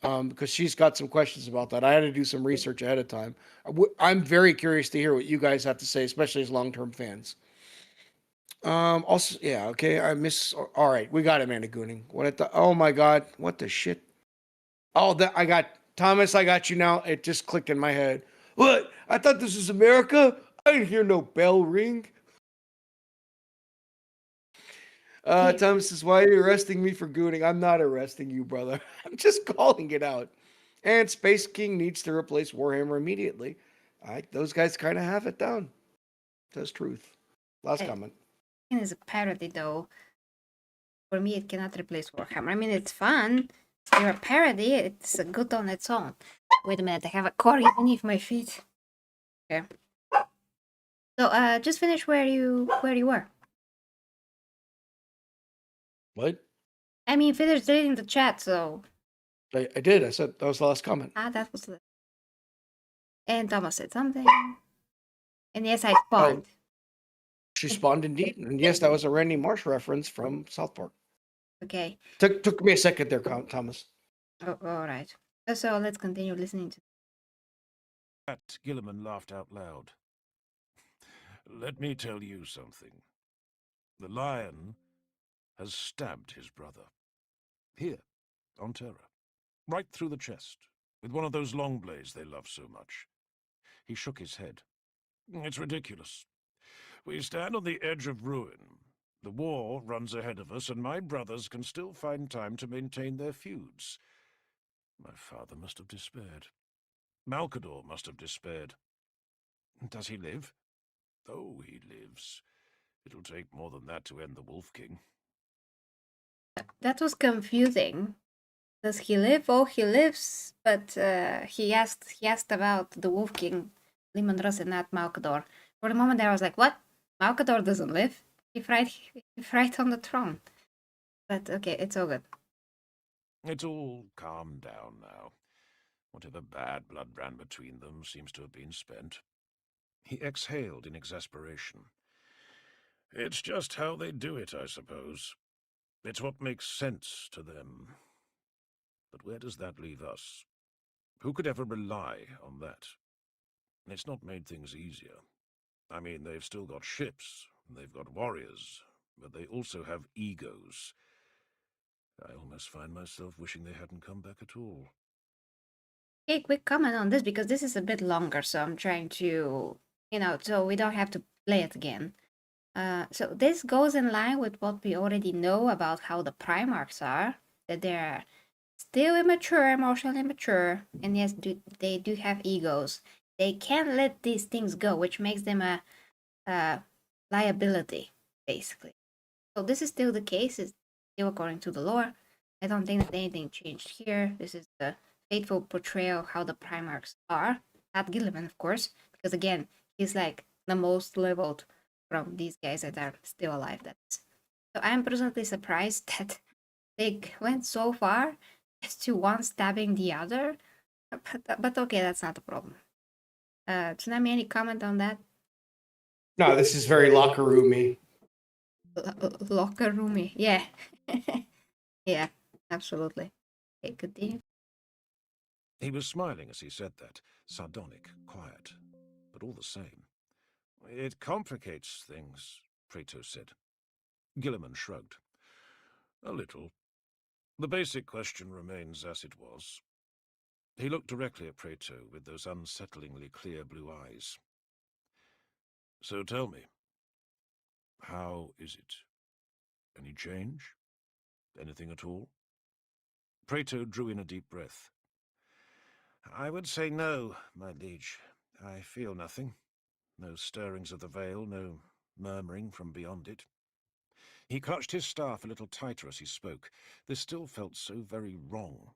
because she's got some questions about that. I had to do some research ahead of time. I'm very curious to hear what you guys have to say, especially as long-term fans. Also, yeah, okay, all right, we got Amanda Gooning. Oh my God, what the shit? Oh, I got Thomas. I got you now. It just clicked in my head. What? I thought this was America. I didn't hear no bell ring. Thomas says, "Why are you arresting me for gooning? I'm not arresting you, brother. I'm just calling it out." And Space King needs to replace Warhammer immediately. Those guys kind of have it down. That's truth. Last comment. It is a parody, though. For me, it cannot replace Warhammer. I mean, it's fun. You're a parody. It's good on its own. Wait a minute, I have a corgi beneath my feet. Okay. So, just finish where you were. What? I mean, finish reading the chat. So. I did. I said that was the last comment. That was the. And Thomas said something. And yes, I spawned. She spawned indeed, and yes, that was a Randy Marsh reference from South Park. Okay. Took me a second there, Thomas. Oh, all right. So let's continue listening to. That Guilliman laughed out loud. Let me tell you something. The lion has stabbed his brother. Here, on Terra. Right through the chest, with one of those long blades they love so much. He shook his head. It's ridiculous. We stand on the edge of ruin. The war runs ahead of us, and my brothers can still find time to maintain their feuds. My father must have despaired. Malcador must have despaired. Does he live? Oh, he lives. It'll take more than that to end the Wolf King. That was confusing. Does he live? Oh, he lives, but he asked about the Wolf King, Liman and not Malcador. For the moment, I was like, "What? Malcador doesn't live? He's right on the throne." But okay, it's all good. It's all calmed down now. Whatever bad blood ran between them seems to have been spent. He exhaled in exasperation. It's just how they do it, I suppose. It's what makes sense to them. But where does that leave us? Who could ever rely on that? It's not made things easier. I mean, they've still got ships, they've got warriors, but they also have egos. I almost find myself wishing they hadn't come back at all. Okay, quick comment on this because this is a bit longer, so I'm trying to, so we don't have to play it again. So this goes in line with what we already know about how the Primarchs are, that they're still immature, emotionally immature, and yes, they do have egos. They can't let these things go, which makes them a liability, basically. So this is still the case, it's still according to the lore. I don't think that anything changed here. This is the faithful portrayal of how the Primarchs are. Not Guilliman, of course, because again, he's like the most leveled from these guys that are still alive. So I'm personally surprised that they went so far as to one stabbing the other. But okay, that's not a problem. Tsunami, any comment on that? No, this is very locker roomy. Locker roomy, yeah. Yeah, absolutely. Okay, continue. He was smiling as he said that, sardonic, quiet, but all the same. It complicates things, Praeto said. Guilliman shrugged. A little. The basic question remains as it was. He looked directly at Praeto with those unsettlingly clear blue eyes. So tell me, how is it? Any change? Anything at all? Praeto drew in a deep breath. I would say no, my liege. I feel nothing. No stirrings of the veil, no murmuring from beyond it. He clutched his staff a little tighter as he spoke. This still felt so very wrong.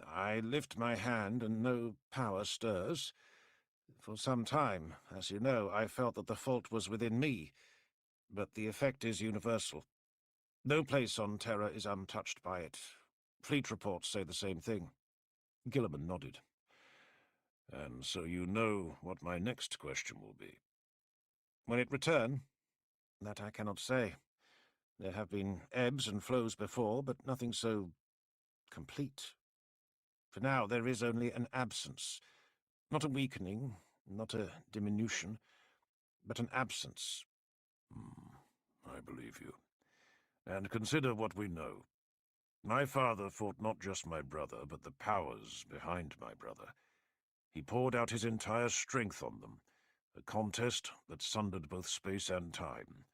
I lift my hand, and no power stirs. For some time, as you know, I felt that the fault was within me, but the effect is universal. No place on Terra is untouched by it. Fleet reports say the same thing. Guilliman nodded. And so you know what my next question will be. When it return, that I cannot say. There have been ebbs and flows before, but nothing so complete. For now, there is only an absence. Not a weakening, not a diminution, but an absence. I believe you. And consider what we know. My father fought not just my brother, but the powers behind my brother. He poured out his entire strength on them, a contest that sundered both space and time.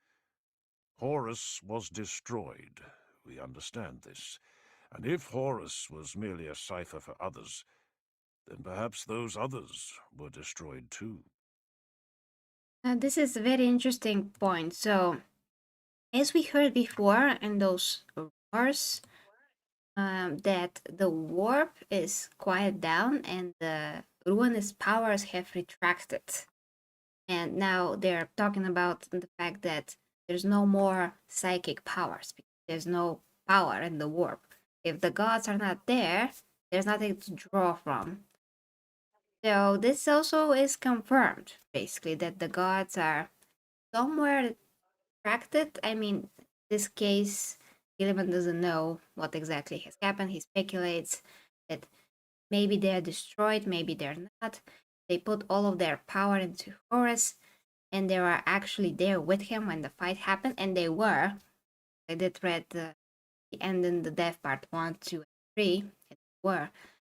Horus was destroyed. We understand this. And if Horus was merely a cipher for others, then perhaps those others were destroyed too. This is a very interesting point. So, as we heard before in those rumors, that the warp is quiet down and the ruinous powers have retracted. And now they're talking about the fact that there's no more psychic powers because there's no power in the warp. If the gods are not there, there's nothing to draw from. So this also is confirmed, basically, that the gods are somewhere retracted. I mean, this case, Guilliman doesn't know what exactly has happened. He speculates that maybe they're destroyed, maybe they're not. They put all of their power into Horus, and they were actually there with him when the fight happened, and they were. I did read the end in the death part 1, 2, and 3. They were.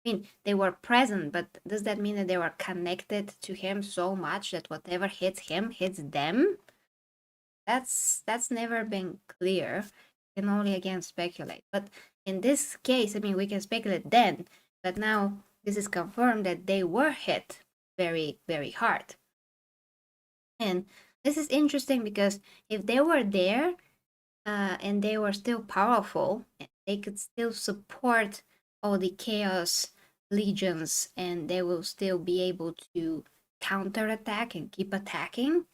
I mean, they were present, but does that mean that they were connected to him so much that whatever hits him hits them? That's never been clear. We can only again speculate. But in this case, I mean, we can speculate then, but now this is confirmed that they were hit very, very hard. And this is interesting because if they were there and they were still powerful, they could still support all the chaos legions and they will still be able to counterattack and keep attacking,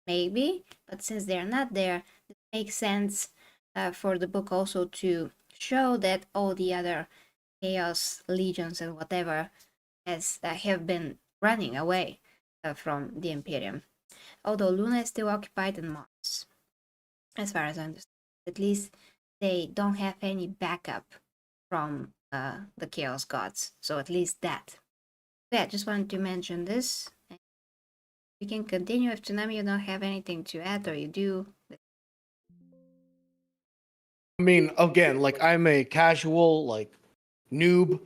maybe. But since they're not there, it makes sense for the book also to show that all the other chaos legions and whatever have been running away from the Imperium. Although Luna is still occupied in Mars, as far as I understand. At least they don't have any backup from the Chaos Gods. So at least that. Yeah, just wanted to mention this. We can continue if Tsunami you don't have anything to add, or you do. I mean, again, like I'm a casual, like noob.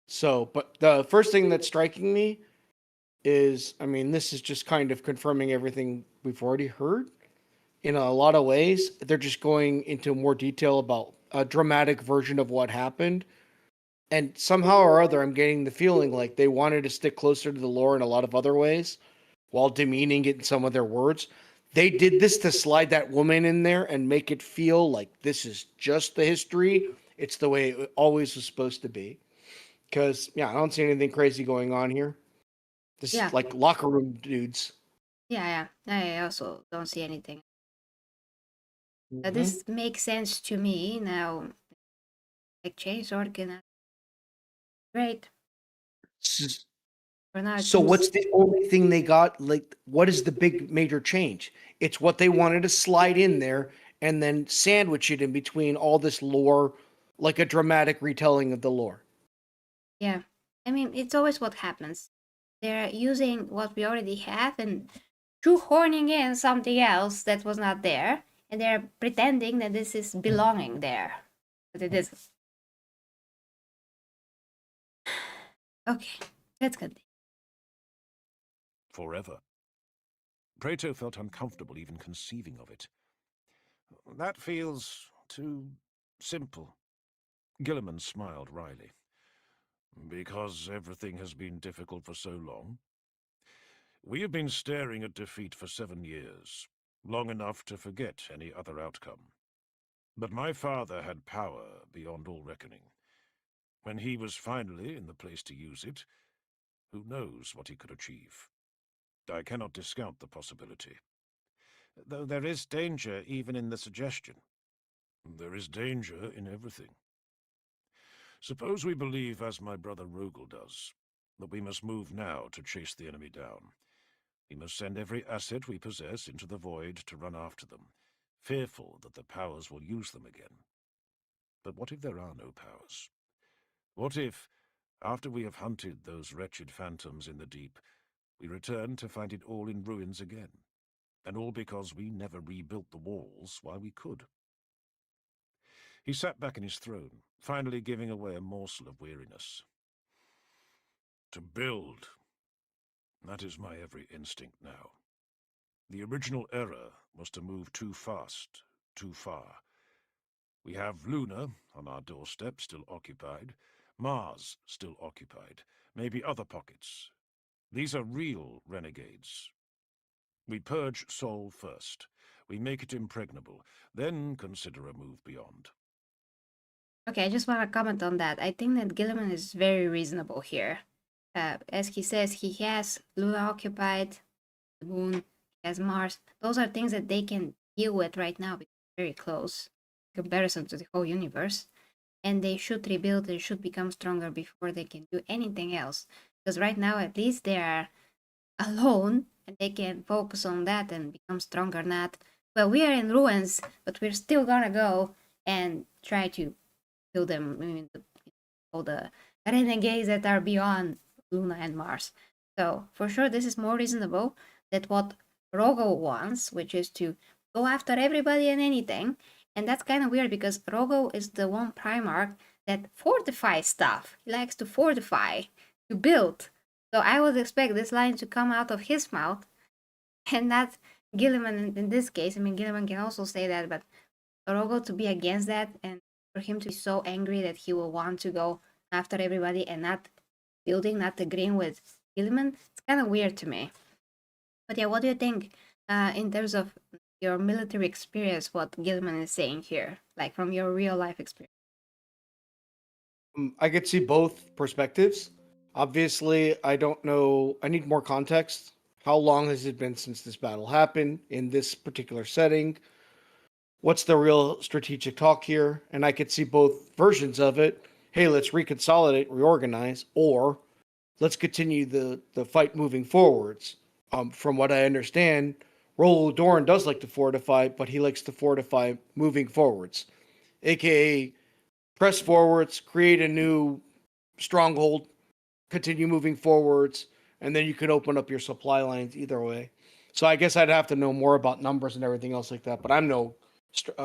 So, but the first thing that's striking me is, I mean, this is just kind of confirming everything we've already heard. In a lot of ways, they're just going into more detail about a dramatic version of what happened. And somehow or other, I'm getting the feeling like they wanted to stick closer to the lore in a lot of other ways while demeaning it in some of their words. They did this to slide that woman in there and make it feel like this is just the history. It's the way it always was supposed to be. Because, yeah, I don't see anything crazy going on here. This Yeah. is like locker room dudes. Yeah. I also don't see anything. Mhm. This makes sense to me now. Like change organ. Great. S- For now, it So seems. what's the only thing they got? Like, what is the big major change? It's what they wanted to slide in there and then sandwich it in between all this lore, like a dramatic retelling of the lore. Yeah. I mean, it's always what happens. They're using what we already have and shoehorning in something else that was not there, and they're pretending that this is belonging there, but it isn't. Okay, let's continue. Forever. Praeto felt uncomfortable even conceiving of it. That feels too simple. Guilliman smiled wryly. Because everything has been difficult for so long? We have been staring at defeat for 7 years, long enough to forget any other outcome. But my father had power beyond all reckoning. When he was finally in the place to use it, who knows what he could achieve? I cannot discount the possibility. Though there is danger even in the suggestion. There is danger in everything. Suppose we believe, as my brother Rogel does, that we must move now to chase the enemy down. We must send every asset we possess into the void to run after them, fearful that the powers will use them again. But what if there are no powers? What if, after we have hunted those wretched phantoms in the deep, we return to find it all in ruins again? And all because we never rebuilt the walls while we could. He sat back in his throne, finally giving away a morsel of weariness. To build. That is my every instinct now. The original error was to move too fast, too far. We have Luna on our doorstep, still occupied. Mars, still occupied. Maybe other pockets. These are real renegades. We purge Sol first. We make it impregnable. Then consider a move beyond. Okay, I just want to comment on that. I think that Guilliman is very reasonable here. As he says, he has Luna occupied, the moon, he has Mars. Those are things that they can deal with right now because they're very close in comparison to the whole universe. And they should rebuild and should become stronger before they can do anything else. Because right now, at least they are alone and they can focus on that and become stronger. Not, well, we are in ruins, but we're still gonna go and try to kill them. I mean, all the renegades that are beyond Luna and Mars. So for sure, this is more reasonable than what Rogo wants, which is to go after everybody and anything. And that's kind of weird because Rogo is the one Primarch that fortifies stuff. He likes to fortify, to build. So I would expect this line to come out of his mouth and not Guilliman in this case. I mean, Guilliman can also say that, but Rogo to be against that and for him to be so angry that he will want to go after everybody and not building, not agreeing with Guilliman, it's kind of weird to me. But yeah, what do you think in terms of your military experience, what Guilliman is saying here, like from your real life experience? I could see both perspectives. Obviously, I don't know. I need more context. How long has it been since this battle happened in this particular setting? What's the real strategic talk here? And I could see both versions of it. Hey, let's reconsolidate, reorganize, or let's continue the fight moving forwards. From what I understand, Rolo Doran does like to fortify, but he likes to fortify moving forwards, aka press forwards, create a new stronghold, continue moving forwards, and then you can open up your supply lines either way. So I guess I'd have to know more about numbers and everything else like that, but I'm no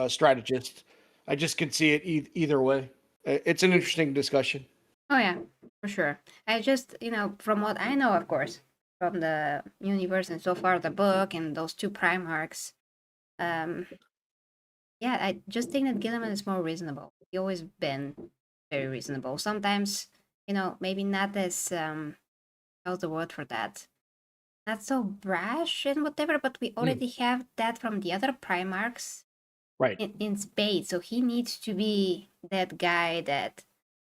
strategist. I just can see it either way. It's an interesting discussion. Oh yeah, for sure. I just, from what I know, of course, from the universe and so far the book and those two Primarchs, um, yeah, I just think that Guilliman is more reasonable. He always been very reasonable. Sometimes, maybe not as how's the word for that? Not so brash and whatever, but we already have that from the other Primarchs Right. in spades. So he needs to be that guy that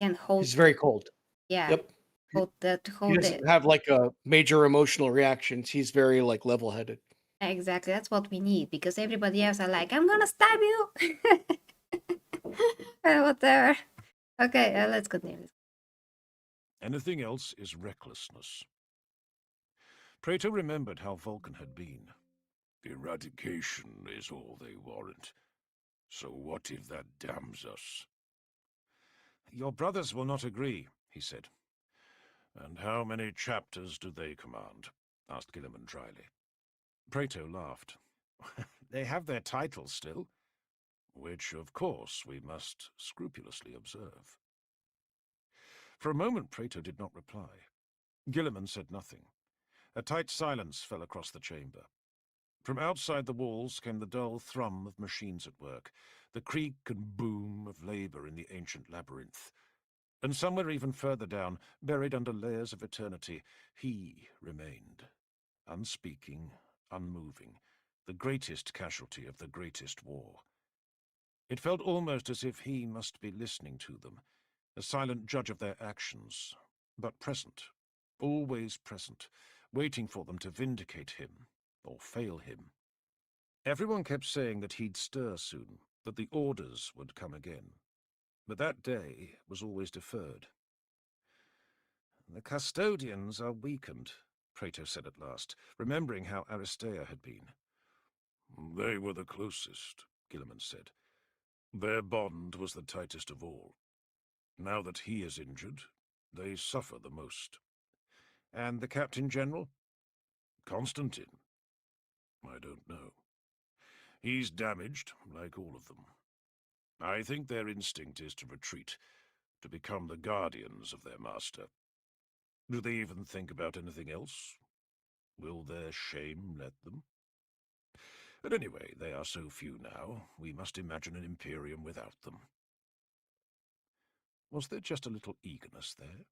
can hold. He's very cold. Yeah. Yep. Hold the He hold doesn't it. have like a major emotional reactions. He's very like level-headed. Exactly. That's what we need because everybody else are like, I'm gonna stab you. Whatever. Okay, let's continue. Anything else is recklessness. Praetor remembered how Vulcan had been. Eradication is all they warrant. So what if that damns us? Your brothers will not agree, he said. And how many chapters do they command? Asked Guilliman dryly. Praetor laughed. They have their titles still, which, of course, we must scrupulously observe. For a moment Praetor did not reply. Guilliman said nothing. A tight silence fell across the chamber. From outside the walls came the dull thrum of machines at work, the creak and boom of labor in the ancient labyrinth. And somewhere even further down, buried under layers of eternity, he remained, unspeaking, unmoving, the greatest casualty of the greatest war. It felt almost as if he must be listening to them, a silent judge of their actions, but present, always present, waiting for them to vindicate him, or fail him. Everyone kept saying that he'd stir soon, that the orders would come again. But that day was always deferred. The custodians are weakened, Praetor said at last, remembering how Aristea had been. They were the closest, Guilliman said. Their bond was the tightest of all. Now that he is injured, they suffer the most. And the Captain General? Constantine? I don't know. He's damaged, like all of them. I think their instinct is to retreat, to become the guardians of their master. Do they even think about anything else? Will their shame let them? But anyway, they are so few now, we must imagine an Imperium without them. Was there just a little eagerness there?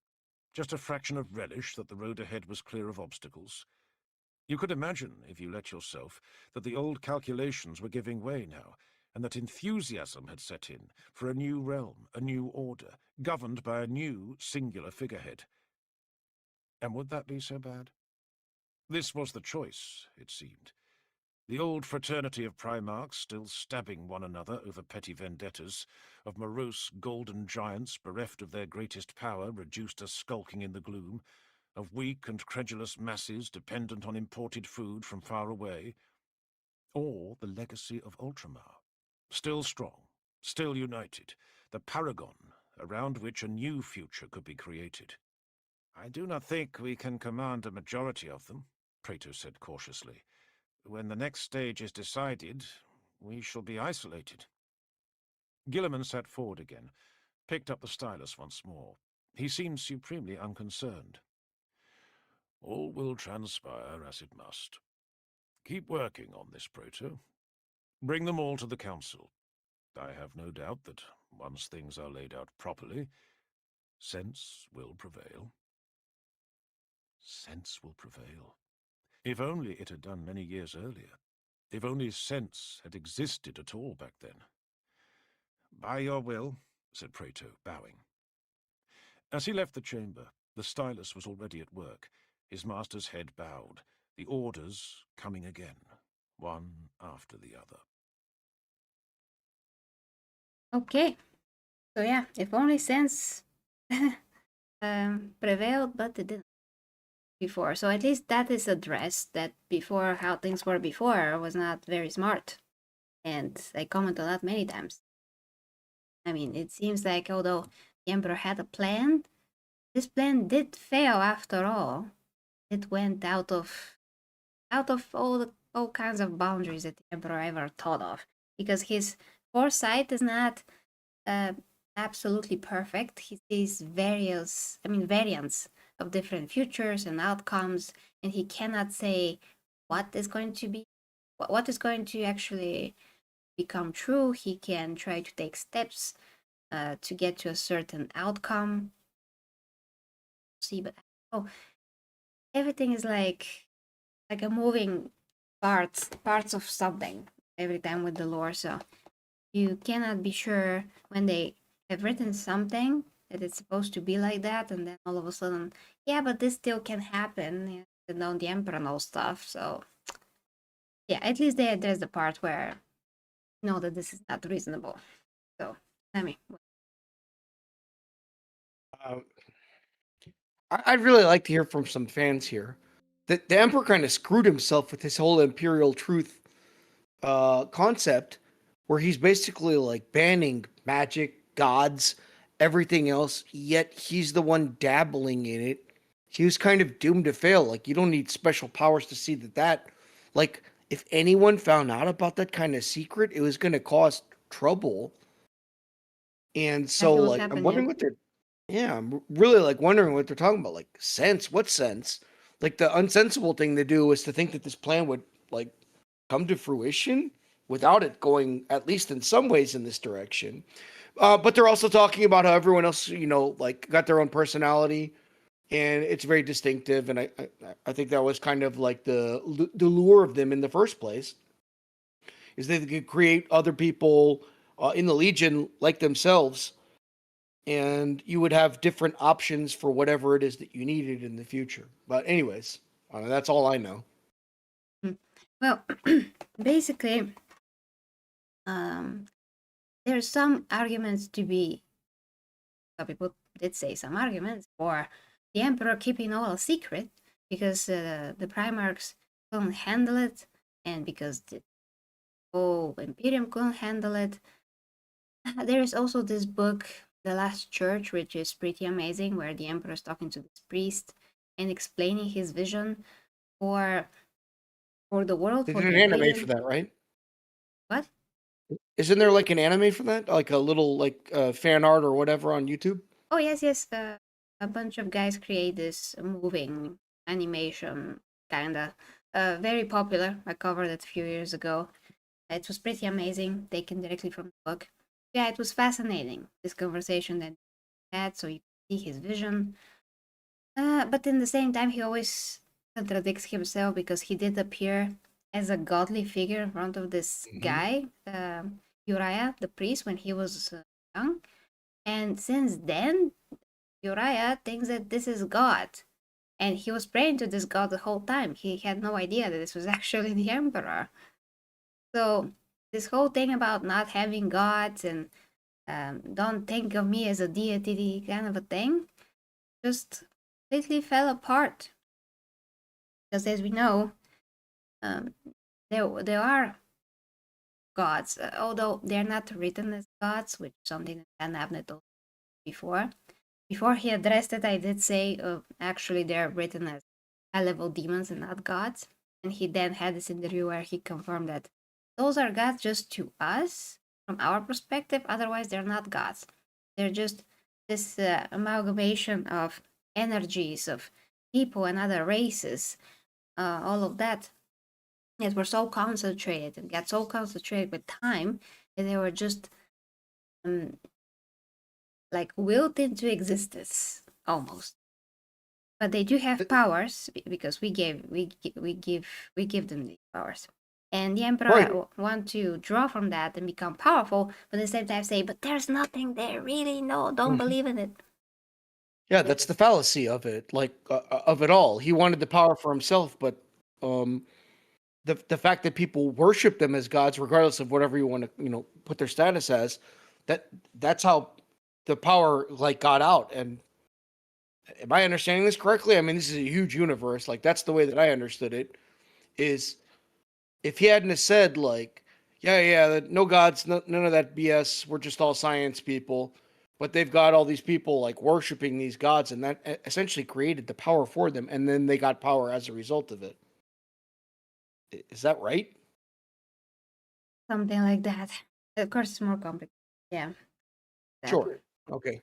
Just a fraction of relish that the road ahead was clear of obstacles? You could imagine, if you let yourself, that the old calculations were giving way now, and that enthusiasm had set in for a new realm, a new order, governed by a new, singular figurehead. And would that be so bad? This was the choice, it seemed. The old fraternity of Primarchs still stabbing one another over petty vendettas, of morose golden giants bereft of their greatest power, reduced to skulking in the gloom, of weak and credulous masses dependent on imported food from far away, or the legacy of Ultramar, still strong, still united, the paragon around which a new future could be created. I do not think we can command a majority of them, Praetor said cautiously. When the next stage is decided, we shall be isolated. Guilliman sat forward again, picked up the stylus once more. He seemed supremely unconcerned. All will transpire as it must. Keep working on this, Praetor. Bring them all to the council. I have no doubt that, once things are laid out properly, sense will prevail. Sense will prevail. If only it had done many years earlier. If only sense had existed at all back then. By your will, said Praetor, bowing. As he left the chamber, the stylus was already at work, his master's head bowed, the orders coming again, one after the other. Okay. So yeah, if only sense prevailed, but it didn't before. So at least that is addressed, that before how things were before was not very smart. And I comment on that many times. I mean, it seems like although the Emperor had a plan, this plan did fail after all. It went out of all kinds of boundaries that the Emperor ever thought of. Because his foresight is not absolutely perfect. He sees variants of different futures and outcomes, and he cannot say what is going to actually become true. He can try to take steps to get to a certain outcome. See, but everything is like a moving parts of something every time with the lore. So you cannot be sure when they have written something that it's supposed to be like that, and then all of a sudden, yeah, but this still can happen. Yeah, and now the Emperor knows stuff. So yeah, at least they address the part where you know that this is not reasonable. So I mean, I'd really like to hear from some fans here. The Emperor kind of screwed himself with his whole imperial truth concept, where he's basically like banning magic, gods, everything else, yet he's the one dabbling in it. He was kind of doomed to fail. Like, you don't need special powers to see that, like, if anyone found out about that kind of secret, it was going to cause trouble. And so, exactly what like, I'm happened. wondering Yeah. what they're, yeah, I'm really like wondering what they're talking about. Like, sense, what sense? Like, the unsensible thing to do was to think that this plan would, like, come to fruition without it going, at least in some ways, in this direction. But they're also talking about how everyone else, like got their own personality, and it's very distinctive. And I think that was kind of like the lure of them in the first place, is they could create other people in the Legion like themselves, and you would have different options for whatever it is that you needed in the future. But anyways, that's all I know. Well, basically, there's some arguments to be. Some people did say some arguments for the Emperor keeping all a secret because the Primarchs couldn't handle it, and because the whole Imperium couldn't handle it. There is also this book, The Last Church, which is pretty amazing, where the Emperor is talking to this priest and explaining his vision for the world. They For did the an anime Imperium. for that, right? What? Isn't there like an anime for that? Like a little fan art or whatever on YouTube? Oh, yes, yes. A bunch of guys create this moving animation, kinda. Very popular. I covered it a few years ago. It was pretty amazing, taken directly from the book. Yeah, it was fascinating, this conversation that he had, so you see his vision. But in the same time, he always contradicts himself because he did appear as a godly figure in front of this guy, Uriah, the priest, when he was young. And since then, Uriah thinks that this is God. And he was praying to this God the whole time. He had no idea that this was actually the Emperor. So, this whole thing about not having gods and don't think of me as a deity kind of a thing just completely fell apart. Because as we know, there are gods, although they're not written as gods, which is something that Dan Abnett told before. Before he addressed it, I did say, actually, they're written as high-level demons and not gods. And he then had this interview where he confirmed that those are gods just to us, from our perspective. Otherwise, they're not gods. They're just this amalgamation of energies of people and other races, all of that. Yes, were so concentrated and got so concentrated with time that they were just like willed into existence almost. But they do have powers because we give them these powers. And the Emperor want to draw from that and become powerful, but at the same time say, but there's nothing there, really, no, don't believe in it. Yeah, that's the fallacy of it, like of it all. He wanted the power for himself, but the fact that people worship them as gods, regardless of whatever you want to put their status as, that's how the power like got out. And am I understanding this correctly? I mean, this is a huge universe. Like, that's the way that I understood it. Is if he hadn't have said like, yeah, no gods, none of that BS. We're just all science people. But they've got all these people like worshiping these gods, and that essentially created the power for them, and then they got power as a result of it. Is that right? Something like that. Of course, it's more complicated. Yeah. Sure. Okay.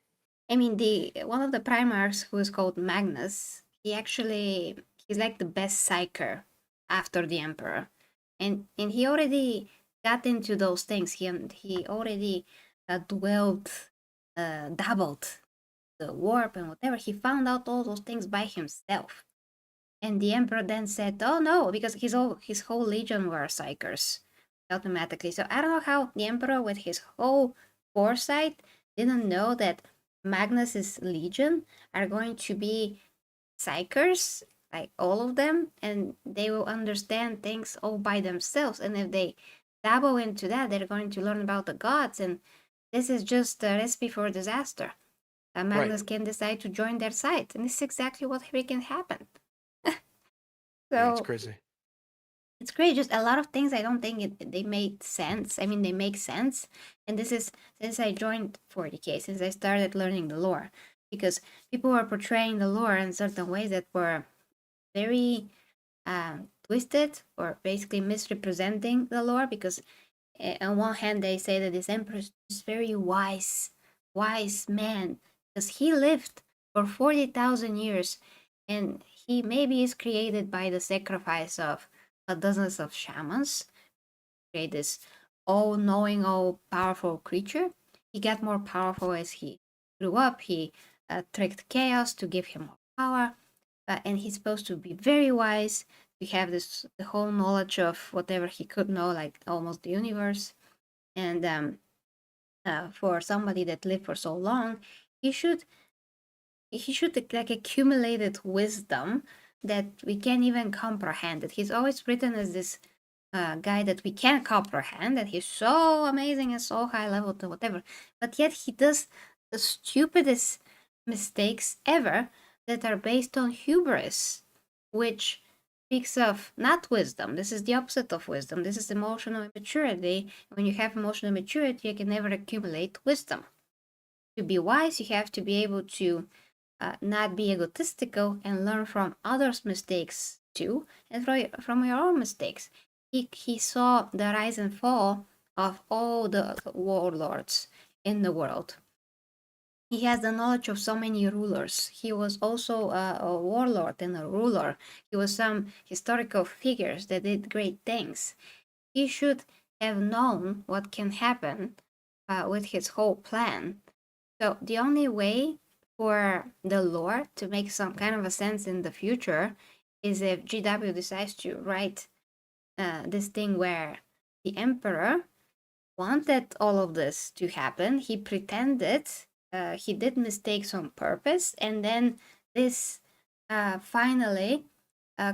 I mean, one of the Primarchs, who is called Magnus, he's like the best psyker after the Emperor, and he already got into those things. He already dabbled the warp and whatever. He found out all those things by himself. And the Emperor then said, "Oh no," because his whole legion were psychers automatically. So I don't know how the Emperor, with his whole foresight, didn't know that Magnus's legion are going to be psychers, like all of them, and they will understand things all by themselves. And if they dabble into that, they're going to learn about the gods. And this is just a recipe for disaster. Magnus can decide to join their side, and this is exactly what freaking happened. So it's crazy. It's great. Just a lot of things I don't think they made sense. I mean, they make sense. And this is since I joined 40K, since I started learning the lore. Because people were portraying the lore in certain ways that were very twisted, or basically misrepresenting the lore. Because on one hand, they say that this emperor is very wise man. Because he lived for 40,000 years. And he maybe is created by the sacrifice of dozens of shamans, create this all-knowing, all-powerful creature. He got more powerful as he grew up. He tricked Chaos to give him more power, and he's supposed to be very wise. To have the whole knowledge of whatever he could know, like almost the universe. And for somebody that lived for so long, he should like accumulated wisdom that we can't even comprehend. That he's always written as this guy that we can't comprehend, that he's so amazing and so high level to whatever, but yet he does the stupidest mistakes ever that are based on hubris, which speaks of not wisdom. This is the opposite of wisdom. This is emotional immaturity. When you have emotional immaturity, you can never accumulate wisdom. To be wise, you have to be able to not be egotistical and learn from others' mistakes too, and from your own mistakes. He saw the rise and fall of all the warlords in the world. He has the knowledge of so many rulers. He was also a warlord and a ruler. He was some historical figures that did great things. He should have known what can happen with his whole plan. So the only way for the lore to make some kind of a sense in the future is if GW decides to write this thing where the emperor wanted all of this to happen. He pretended, he did mistakes on purpose, and then this finally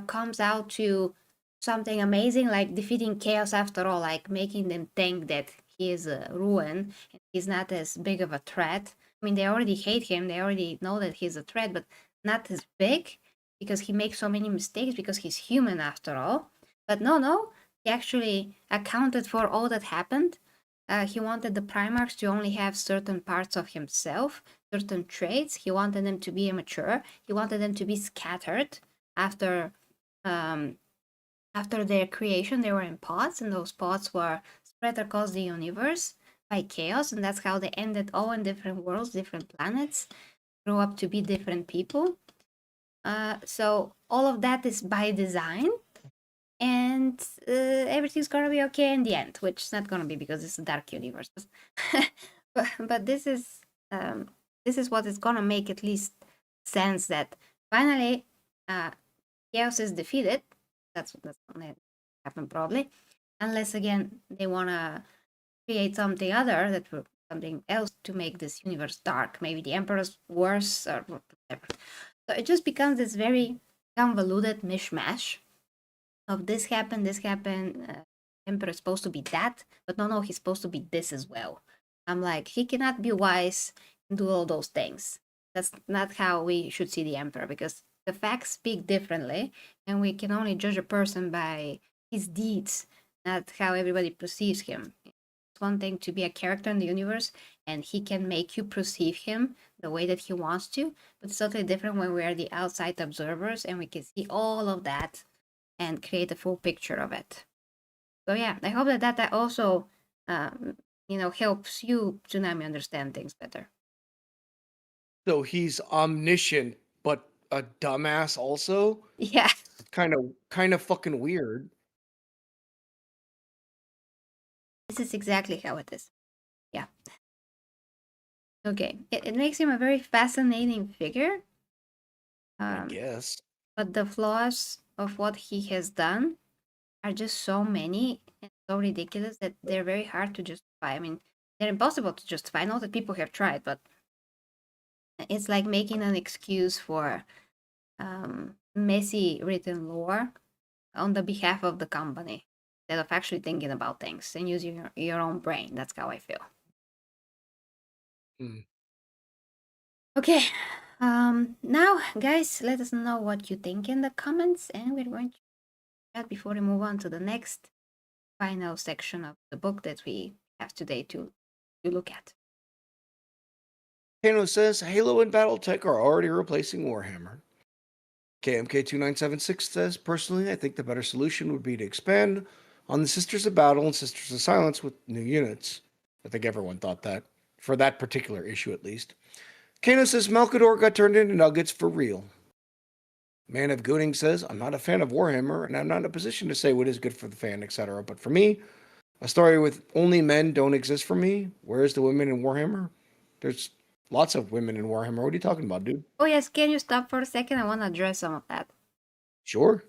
comes out to something amazing, like defeating Chaos after all, like making them think that he is a ruin and he's not as big of a threat. I mean, they already hate him, they already know that he's a threat, but not as big because he makes so many mistakes, because he's human after all. But no, he actually accounted for all that happened. He wanted the Primarchs to only have certain parts of himself, certain traits. He wanted them to be immature. He wanted them to be scattered after their creation. They were in pods, and those pods were spread across the universe by chaos, and that's how they ended all in different worlds, different planets, grew up to be different people. So all of that is by design, and everything's gonna be okay in the end, which is not gonna be because it's a dark universe. but this is what is gonna make at least sense that finally chaos is defeated. That's gonna happen probably, unless again they wanna create something other something else to make this universe dark. Maybe the Emperor's worse or whatever. So it just becomes this very convoluted mishmash of this happened. Emperor is supposed to be that, but no, he's supposed to be this as well. I'm like, he cannot be wise and do all those things. That's not how we should see the Emperor, because the facts speak differently, and we can only judge a person by his deeds, not how everybody perceives him. It's one thing to be a character in the universe, and he can make you perceive him the way that he wants to, but it's totally different when we are the outside observers and we can see all of that and create a full picture of it. So yeah, I hope that also helps you, Tsunami, understand things better. So he's omniscient, but a dumbass also? Yeah. Kind of fucking weird. This is exactly how it is. Yeah. Okay. It makes him a very fascinating figure. I guess. But the flaws of what he has done are just so many and so ridiculous that they're very hard to justify. I mean, they're impossible to justify. I know that people have tried, but it's like making an excuse for messy written lore on the behalf of the company instead of actually thinking about things and using your own brain. That's how I feel. Okay. Now, guys, let us know what you think in the comments, and we're going to chat before we move on to the next final section of the book that we have today to look at. Kano says Halo and BattleTech are already replacing Warhammer. KMK2976 says, personally, I think the better solution would be to expand on the Sisters of Battle and Sisters of Silence with new units. I think everyone thought that, for that particular issue at least. Kano says Malkador got turned into nuggets for real. Man of Gooning says, I'm not a fan of Warhammer, and I'm not in a position to say what is good for the fan, etc. But for me, A story with only men don't exist for me. Where's the women in Warhammer? There's lots of women in Warhammer. What are you talking about, dude? Oh yes, can you stop for a second? I want to address some of that. Sure.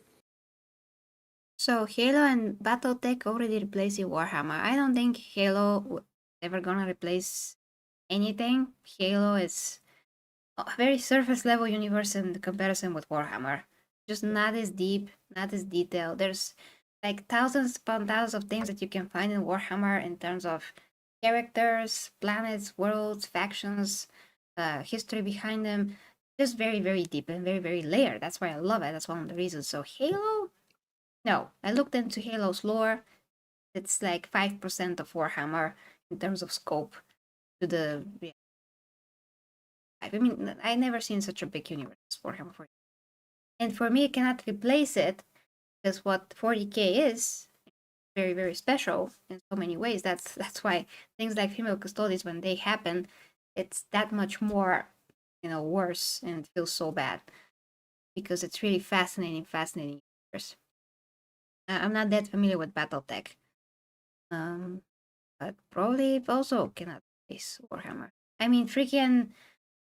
So Halo and BattleTech already replacing Warhammer. I don't think Halo ever gonna replace anything. Halo is a very surface level universe in comparison with Warhammer. Just not as deep, not as detailed. There's like thousands upon thousands of things that you can find in Warhammer in terms of characters, planets, worlds, factions, history behind them. Just very, very deep and very, very layered. That's why I love it. That's one of the reasons. So Halo, no. I looked into Halo's lore. It's like 5% of Warhammer in terms of scope to the. I mean, I never seen such a big universe as Warhammer 40K. And for me, I cannot replace it because what 40K is very, very special in so many ways. That's why things like female Custodes, when they happen, it's that much more, worse, and it feels so bad because it's really fascinating universe. I'm not that familiar with BattleTech, but probably also cannot replace Warhammer. I mean, freaking,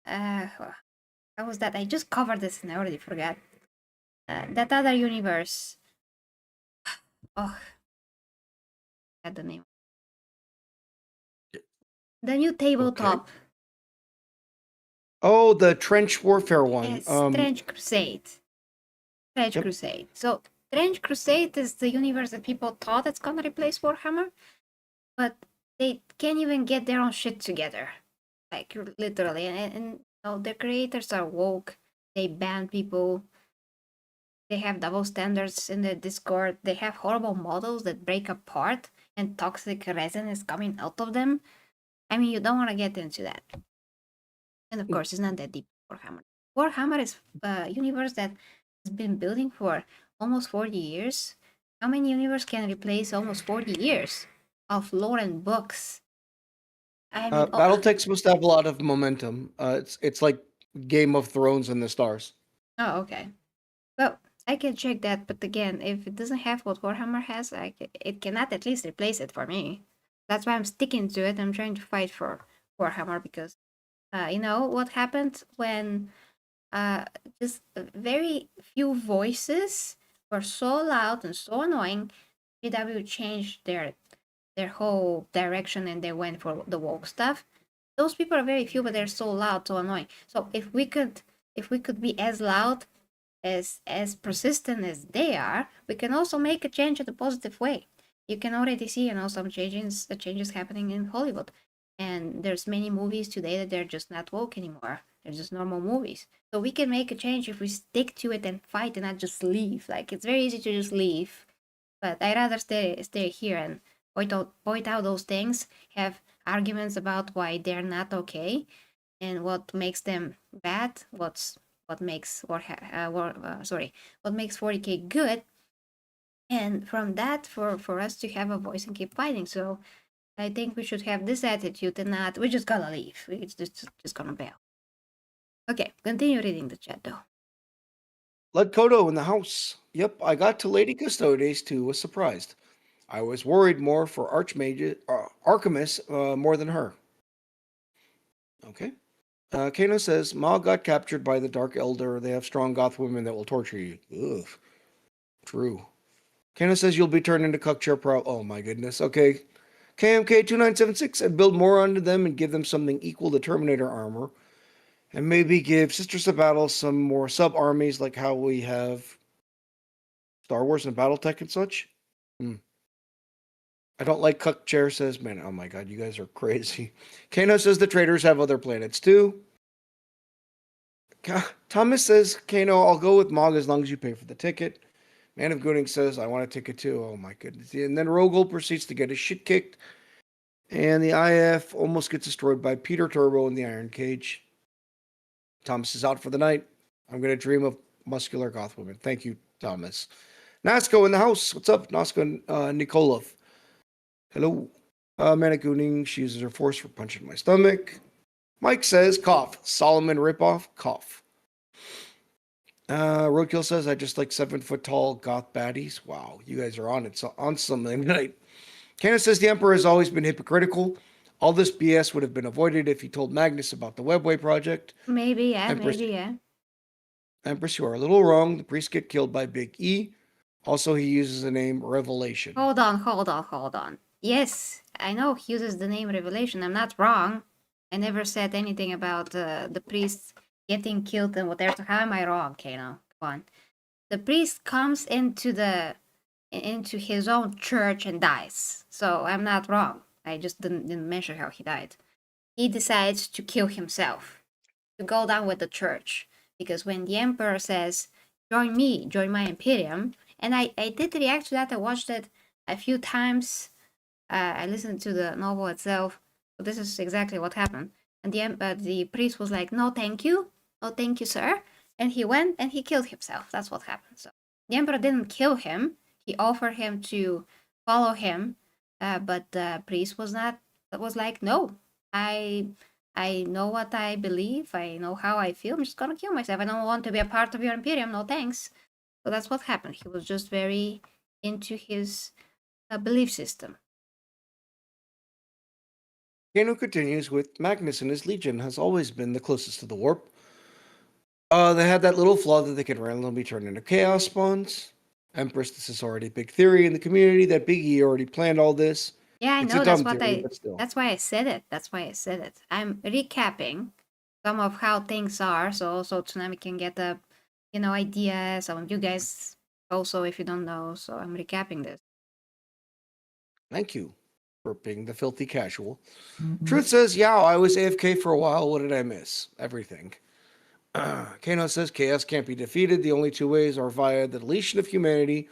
how was that? I just covered this and I already forgot. That other universe. Oh, I had the name. The new tabletop. Oh, the trench warfare one. Yes, Trench Crusade. Trench Crusade. So Trench Crusade is the universe that people thought it's gonna replace Warhammer, but they can't even get their own shit together, like literally. And the creators are woke. They ban people. They have double standards in the Discord. They have horrible models that break apart and toxic resin is coming out of them. I mean, you don't want to get into that. And of course, it's not that deep. Warhammer. Warhammer is a universe that has been building for almost 40 years. How many universe can replace almost 40 years of lore and books? I mean, BattleTech supposed to have a lot of momentum. It's like Game of Thrones in the stars. Oh, okay. Well, I can check that, but again, if it doesn't have what Warhammer has, it cannot at least replace it for me. That's why I'm sticking to it. I'm trying to fight for Warhammer because, what happened when just very few voices were so loud and so annoying. GW changed their whole direction and they went for the woke stuff. Those people are very few, but they're so loud, so annoying. So if we could be as loud, as persistent as they are, we can also make a change in a positive way. You can already see, some changes happening in Hollywood. And there's many movies today that they're just not woke anymore. They're just normal movies. So we can make a change if we stick to it and fight and not just leave. Like, it's very easy to just leave. But I'd rather stay here and point out those things, have arguments about why they're not okay, and what makes them bad, what makes what makes 40K good, and from that for us to have a voice and keep fighting. So I think we should have this attitude and not we're just gonna leave. It's just gonna bail. Okay, continue reading the chat though. Led Kodo in the house. Yep, I got to Lady Custodes too, was surprised. I was worried more for Archimus more than her. Okay. Kano says, Ma got captured by the Dark Elder. They have strong goth women that will torture you. Ugh. True. Kano says you'll be turned into Cuckchair Pro. Oh my goodness. Okay. KMK2976 and build more onto them and give them something equal to Terminator armor. And maybe give Sisters of Battle some more sub-armies like how we have Star Wars and Battletech and such. I don't like Cuckchair says, man, oh my god, you guys are crazy. Kano says the traders have other planets too. Thomas says, Kano, I'll go with Mog as long as you pay for the ticket. Man of Gooning says, I want a ticket too. Oh my goodness. And then Rogel proceeds to get his shit kicked. And the IF almost gets destroyed by Peter Turbo in the Iron Cage. Thomas is out for the night. I'm going to dream of muscular goth women. Thank you, Thomas. Nasco in the house. What's up, Nasco Nikolov? Hello. Manacooning. She uses her force for punching my stomach. Mike says, cough. Solomon ripoff, cough. Roadkill says, I just like 7 foot tall goth baddies. Wow, you guys are on it. So on something tonight. Kano says the Emperor has always been hypocritical. All this BS would have been avoided if he told Magnus about the Webway project. Maybe, yeah, Empress, maybe, yeah. Empress, you are a little wrong. The priests get killed by Big E. Also, he uses the name Revelation. Hold on. Yes, I know he uses the name Revelation. I'm not wrong. I never said anything about the priest getting killed and whatever. So how am I wrong, Kano? Come on. The priest comes into his own church and dies. So I'm not wrong. I just didn't mention how he died. He decides to kill himself, to go down with the church. Because when the emperor says, join me, join my Imperium, and I did react to that. I watched it a few times. I listened to the novel itself. So this is exactly what happened. And the priest was like, no, thank you. No, thank you, sir. And he went and he killed himself. That's what happened. So the emperor didn't kill him. He offered him to follow him. But the priest was like, no, I know what I believe. I know how I feel. I'm just gonna kill myself. I don't want to be a part of your Imperium. No thanks. So that's what happened. He was just very into his belief system. Kano continues with Magnus and his Legion has always been the closest to the warp. They had that little flaw that they could randomly turn into chaos spawns. Empress, this is already a big theory in the community that Big E already planned all this. Yeah, I It's know. a dumb theory, but still. That's why I said it. I'm recapping some of how things are, so Tsunami can get a, idea. Some of you guys also, if you don't know. So I'm recapping this. Thank you for being the filthy casual. Truth says, yeah, I was AFK for a while. What did I miss? Everything. Kano says, chaos can't be defeated. The only two ways are via the deletion of humanity,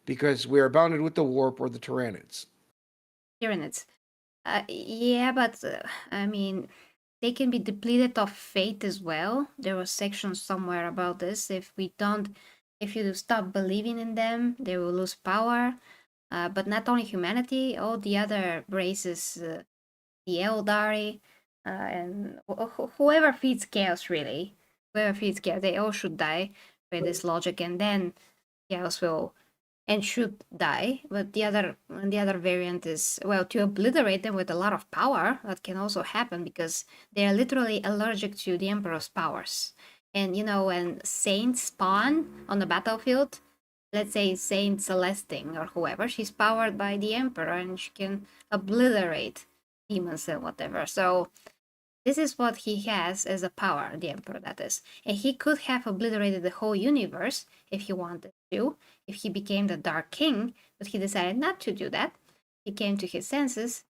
because we are bounded with the warp or the Tyranids. Tyranids. Yeah, but I mean, they can be depleted of fate as well. There was sections somewhere about this. If you stop believing in them, they will lose power. But not only humanity, all the other races, the Eldari, and whoever feeds chaos, really. Whoever feeds chaos, they all should die by this logic, and then chaos will and should die. But the other variant is, well, to obliterate them with a lot of power. That can also happen because they are literally allergic to the Emperor's powers. And when saints spawn on the battlefield, let's say Saint Celestine or whoever, she's powered by the Emperor and she can obliterate demons and whatever. So this is what he has as a power, the Emperor, that is. And he could have obliterated the whole universe if he wanted to, if he became the Dark King, but he decided not to do that. He came to his senses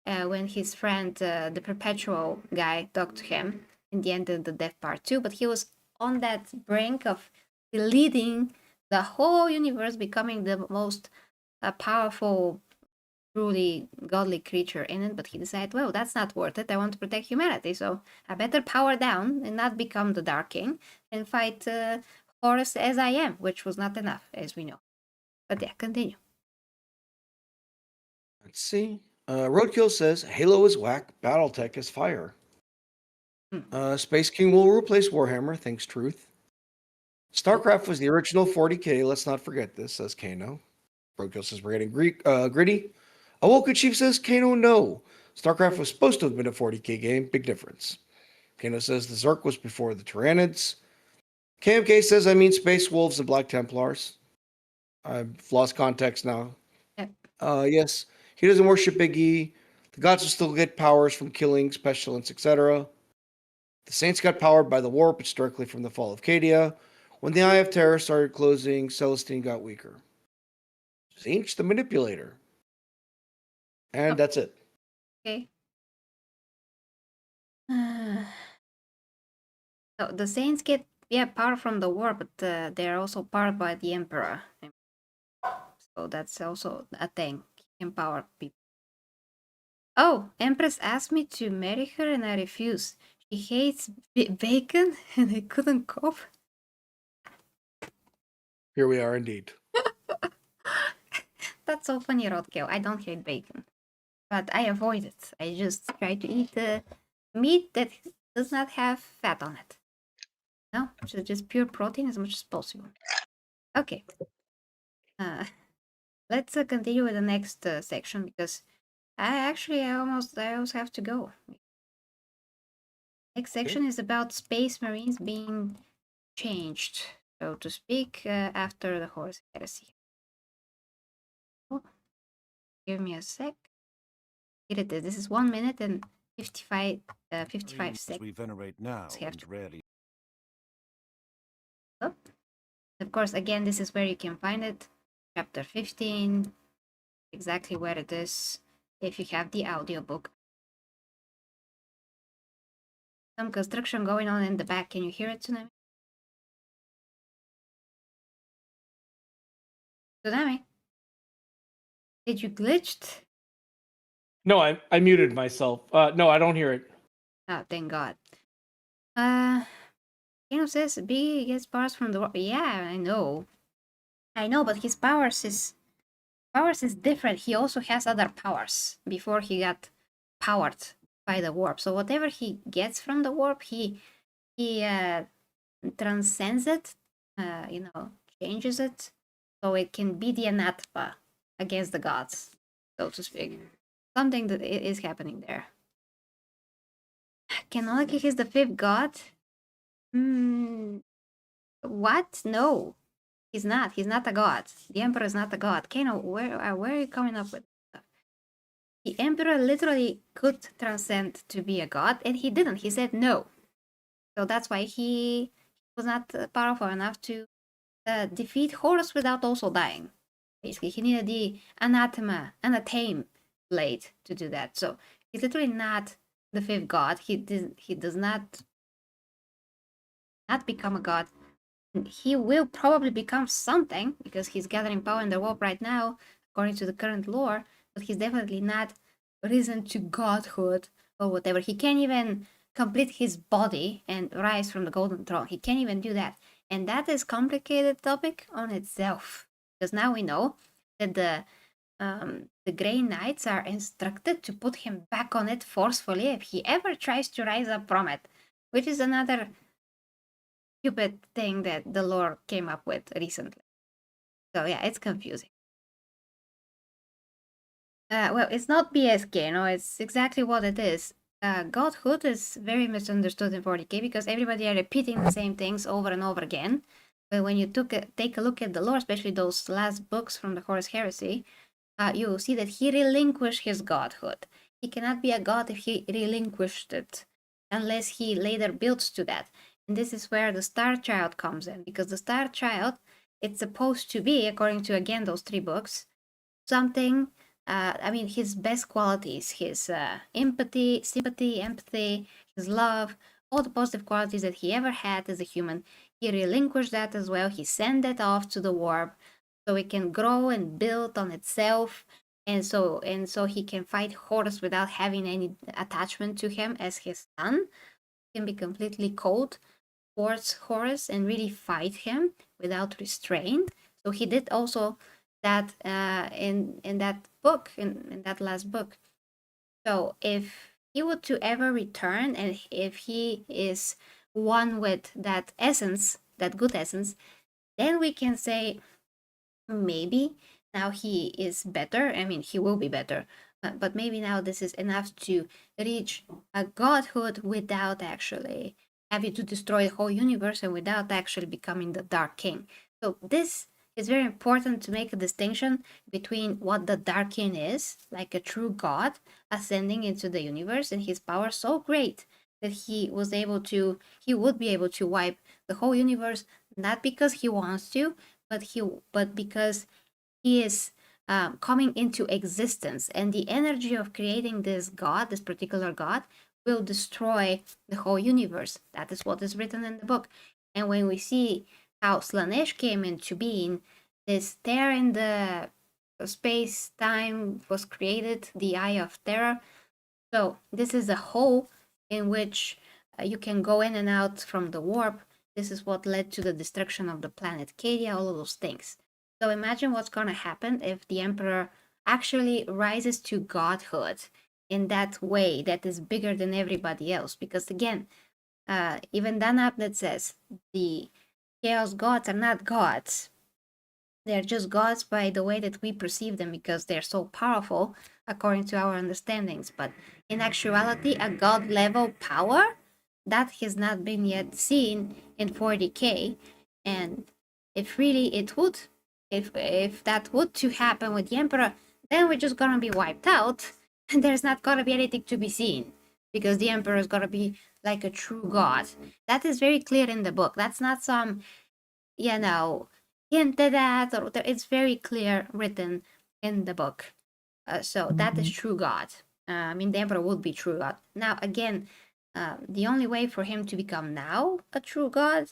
when his friend, the Perpetual guy, talked to him in the end of the Death Part 2, but he was on that brink of deleting the whole universe, becoming the most powerful, truly godly creature in it, but he decided, well, that's not worth it. I want to protect humanity, so I better power down and not become the Dark King and fight Horus as I am, which was not enough, as we know. But yeah, continue. Let's see. Roadkill says, Halo is whack, Battletech is fire. Space King will replace Warhammer, thanks Truth. StarCraft was the original 40k, let's not forget this, says Kano. Roadkill says we're getting gritty. Awoka Chief says, Kano, no. StarCraft was supposed to have been a 40k game, big difference. Kano says the Zerg was before the Tyranids. KMK says, I mean Space Wolves and Black Templars. I've lost context now. Yep. Yes, he doesn't worship Big E. The gods will still get powers from killing, pestilence, etc. The Saints got powered by the warp. It's directly from the fall of Cadia. When the Eye of Terror started closing, Celestine got weaker. Zinch the Manipulator. And that's it. Okay. So the Saints get power from the war, but they're also powered by the Emperor. So that's also a thing. He can power people. Oh, Empress asked me to marry her and I refused. She hates bacon and I couldn't cope. Here we are indeed. That's so funny, Roadkill. I don't hate bacon, but I avoid it. I just try to eat meat that does not have fat on it. No, so just pure protein as much as possible. Okay. let's continue with the next section because I almost have to go. Next section is about Space Marines being changed, so to speak, after the Horus Heresy. Oh, give me a sec. Here it is. This is 1 minute and 55 Marines seconds. we venerate now have and to- rarely. Oh. Of course, again, this is where you can find it. Chapter 15, exactly where it is, if you have the audiobook. Some construction going on in the back. Can you hear it, Tsunami? Tsunami? Did you glitched? No, I muted myself. No, I don't hear it. Oh, thank God. Kano says B gets powers from the warp. Yeah, I know, but his powers is different. He also has other powers before he got powered by the warp. So whatever he gets from the warp, he transcends it, changes it, so it can be the anathema against the gods, so to speak. Something that is happening there. Canonically, he's the fifth god. What? No, he's not. He's not a god. The emperor is not a god. Kano, where are you coming up with stuff? The emperor literally could transcend to be a god, and he didn't. He said no. So that's why he was not powerful enough to defeat Horus without also dying. Basically, he needed the anathema blade to do that. So he's literally not the fifth god. He does not become a god. He will probably become something because he's gathering power in the warp right now, according to the current lore. But he's definitely not risen to godhood or whatever. He can't even complete his body and rise from the golden throne. He can't even do that. And that is complicated topic on itself. Because now we know that the Grey Knights are instructed to put him back on it forcefully if he ever tries to rise up from it, which is another stupid thing that the lore came up with recently. So yeah, it's confusing. Well, it's not BSK, no, it's exactly what it is. Godhood is very misunderstood in 40k because everybody are repeating the same things over and over again. But when you take a look at the lore, especially those last books from the Horus Heresy, you will see that he relinquished his godhood. He cannot be a god if he relinquished it, unless he later builds to that. And this is where the Star Child comes in, because the Star Child, it's supposed to be, according to again those 3 books, something. His best qualities, his empathy, sympathy, empathy, his love, all the positive qualities that he ever had as a human. He relinquished that as well. He sent that off to the warp so it can grow and build on itself. And so he can fight Horus without having any attachment to him as his son. He can be completely cold towards Horus and really fight him without restraint. So he did also that in that book, in that last book. So if he were to ever return, and if he is one with that essence, that good essence, then we can say maybe now he is better. I mean, he will be better, but maybe now this is enough to reach a godhood without actually having to destroy the whole universe and without actually becoming the Dark King. So this is very important to make a distinction between what the Dark King is, like a true god ascending into the universe and his power so great that he would be able to wipe the whole universe, not because he wants to, but because he is coming into existence, and the energy of creating this particular god, will destroy the whole universe. That is what is written in the book. And when we see how Slanesh came into being, this tear in the space-time was created, the Eye of Terror. So this is a hole in which you can go in and out from the warp. This is what led to the destruction of the planet Cadia, all of those things. So imagine what's going to happen if the Emperor actually rises to godhood in that way that is bigger than everybody else. Because again, even Dan Abnett says the Chaos gods are not gods. They're just gods by the way that we perceive them because they're so powerful according to our understandings. But in actuality, a god level power that has not been yet seen in 40k. And if really it would, if that would to happen with the Emperor, then we're just gonna be wiped out, and there's not gonna be anything to be seen because the Emperor is gonna be like a true god. That is very clear in the book. That's not some, you know, hinted at, or it's very clear written in the book. So that is true God. I mean, the Emperor would be true God. Now, again, the only way for him to become now a true God,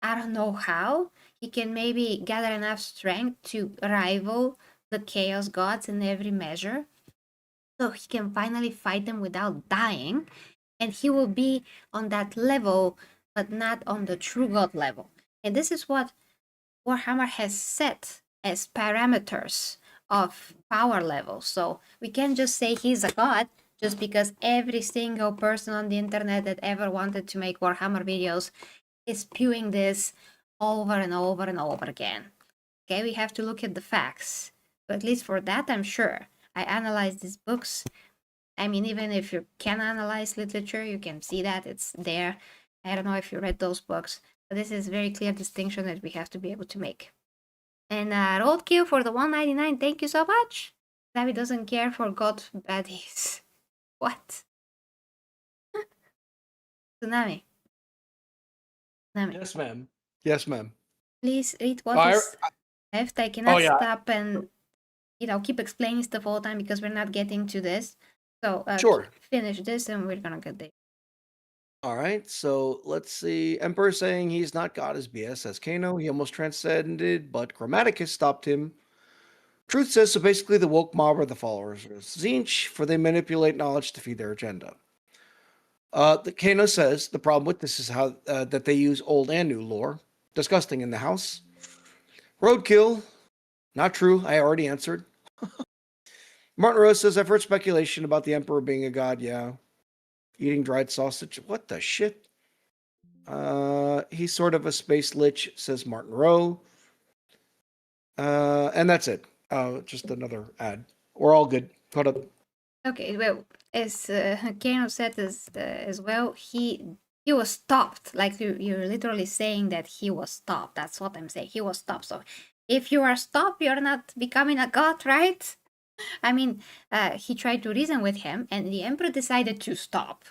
I don't know how. He can maybe gather enough strength to rival the Chaos Gods in every measure. So he can finally fight them without dying. And he will be on that level, but not on the true God level. And this is what Warhammer has set as parameters of power levels. So we can't just say he's a god just because every single person on the internet that ever wanted to make Warhammer videos is spewing this over and over and over again. Okay, we have to look at the facts. But at least for that, I'm sure. I analyzed these books. I mean, even if you can analyze literature, you can see that it's there. I don't know if you read those books, but this is very clear distinction that we have to be able to make. And roadkill for the 199. Thank you so much. David doesn't care for god baddies. What? Tsunami. Tsunami. Yes, ma'am. Yes, ma'am. Please read what I, is left. I cannot yeah. stop and keep explaining stuff all the time because we're not getting to this. So Sure. finish this and we're gonna get there. All right, so let's see. Emperor saying he's not God is BS, says Kano. He almost transcended, but Grammaticus stopped him. Truth says so basically the woke mob are the followers of Zinch, for they manipulate knowledge to feed their agenda. The Kano says the problem with this is how that they use old and new lore. Disgusting in the house. Roadkill. Not true. I already answered. Martin Rose says I've heard speculation about the Emperor being a god. Yeah. Eating dried sausage. What the shit? He's sort of a space lich, says Martin Rowe. And that's it. Just another ad. We're all good. Hold up. Okay, well, as Kano said as well, he was stopped. Like you're literally saying that he was stopped. That's what I'm saying. He was stopped. So if you are stopped, you're not becoming a god, right? I mean, he tried to reason with him, and the emperor decided to stop.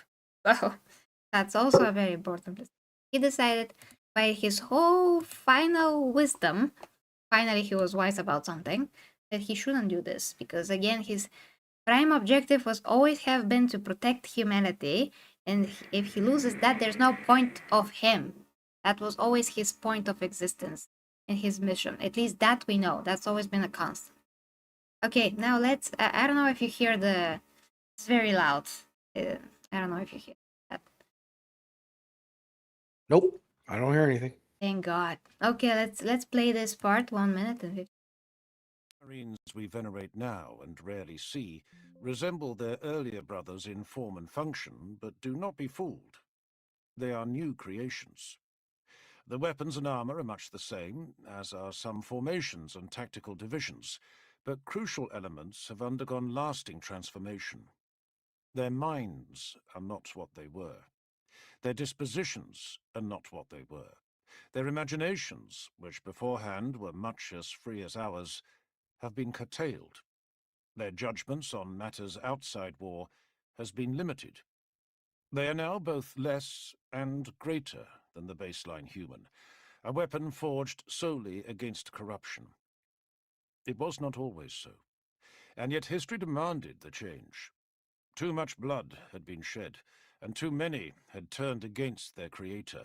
So that's also a very important. He decided by his whole final wisdom, finally he was wise about something, that he shouldn't do this because again his prime objective was always have been to protect humanity, and if he loses that, there's no point of him. That was always his point of existence and his mission. At least that we know. That's always been a constant. Okay, now let's. I don't know if you hear the. It's very loud. I don't know if you hear that. Nope. I don't hear anything. Thank God. Okay, let's play this part. 1 minute and 50. Marines we venerate now and rarely see resemble their earlier brothers in form and function, but do not be fooled. They are new creations. The weapons and armor are much the same, as are some formations and tactical divisions, but crucial elements have undergone lasting transformation. Their minds are not what they were. Their dispositions are not what they were. Their imaginations, which beforehand were much as free as ours, have been curtailed. Their judgments on matters outside war has been limited. They are now both less and greater than the baseline human, a weapon forged solely against corruption. It was not always so, and yet history demanded the change. Too much blood had been shed, and too many had turned against their creator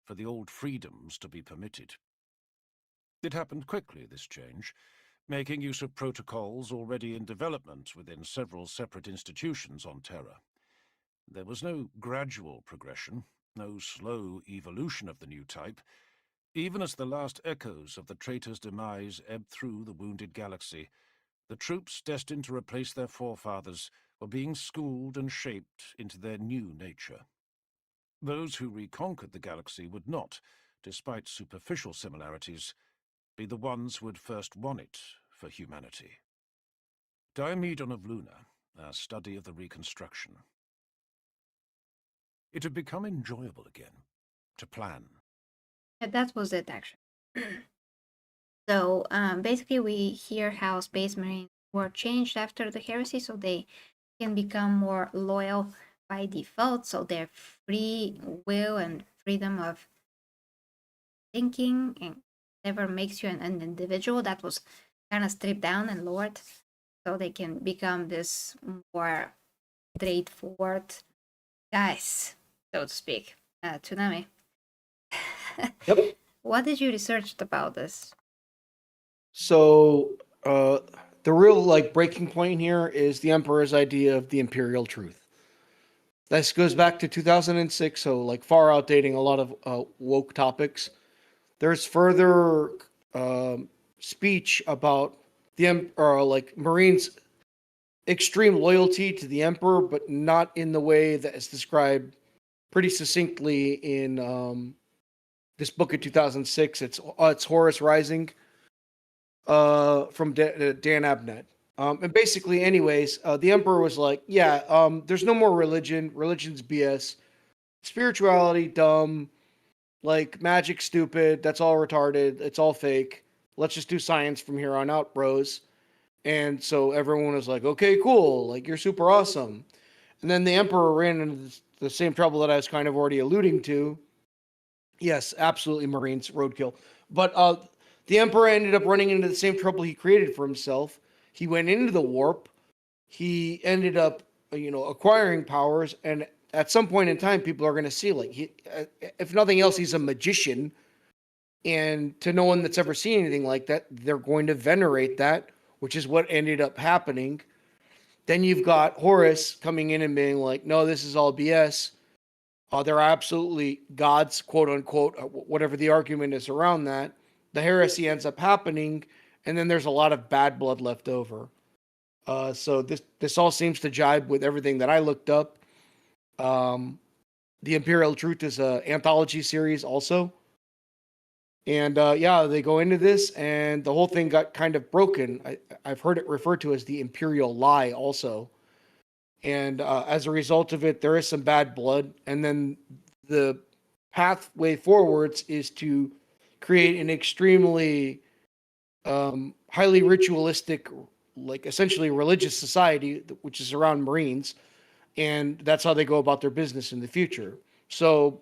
for the old freedoms to be permitted. It happened quickly, this change, making use of protocols already in development within several separate institutions on Terra. There was no gradual progression, no slow evolution of the new type. Even as the last echoes of the traitor's demise ebbed through the wounded galaxy, the troops destined to replace their forefathers were being schooled and shaped into their new nature. Those who reconquered the galaxy would not, despite superficial similarities, be the ones who would first want it for humanity. Diomedon of Luna, our study of the reconstruction. It had become enjoyable again, to plan. Yeah, that was it, actually. So basically, we hear how Space Marines were changed after the heresy, so they can become more loyal by default. So their free will and freedom of thinking and whatever makes you an individual, that was kind of stripped down and lowered, so they can become this more straightforward guys, so to speak. Tsunami. Yep. What did you research about this? So the real breaking point here is the Emperor's idea of the imperial truth. This goes back to 2006, so far outdating a lot of woke topics. There's further speech about the Marines' extreme loyalty to the Emperor, but not in the way that is described pretty succinctly in this book of 2006. It's Horus Rising from Dan Abnett. And basically, anyways, the Emperor was like, there's no more religion. Religion's BS. Spirituality, dumb. Magic, stupid. That's all retarded. It's all fake. Let's just do science from here on out, bros. And so everyone was like, okay, cool. You're super awesome. And then the Emperor ran into the same trouble that I was kind of already alluding to. Yes, absolutely, Marines, roadkill. But the Emperor ended up running into the same trouble he created for himself. He went into the warp. He ended up, acquiring powers. And at some point in time, people are going to see, if nothing else, he's a magician. And to no one that's ever seen anything like that, they're going to venerate that, which is what ended up happening. Then you've got Horus coming in and being like, no, this is all BS. They're absolutely gods, quote unquote, whatever the argument is around that. The heresy ends up happening, and then there's a lot of bad blood left over. So this all seems to jibe with everything that I looked up. The Imperial Truth is an anthology series also. And they go into this, and the whole thing got kind of broken. I've heard it referred to as the Imperial Lie also. And as a result of it, there is some bad blood. And then the pathway forwards is to create an extremely highly ritualistic, essentially religious society, which is around Marines. And that's how they go about their business in the future. So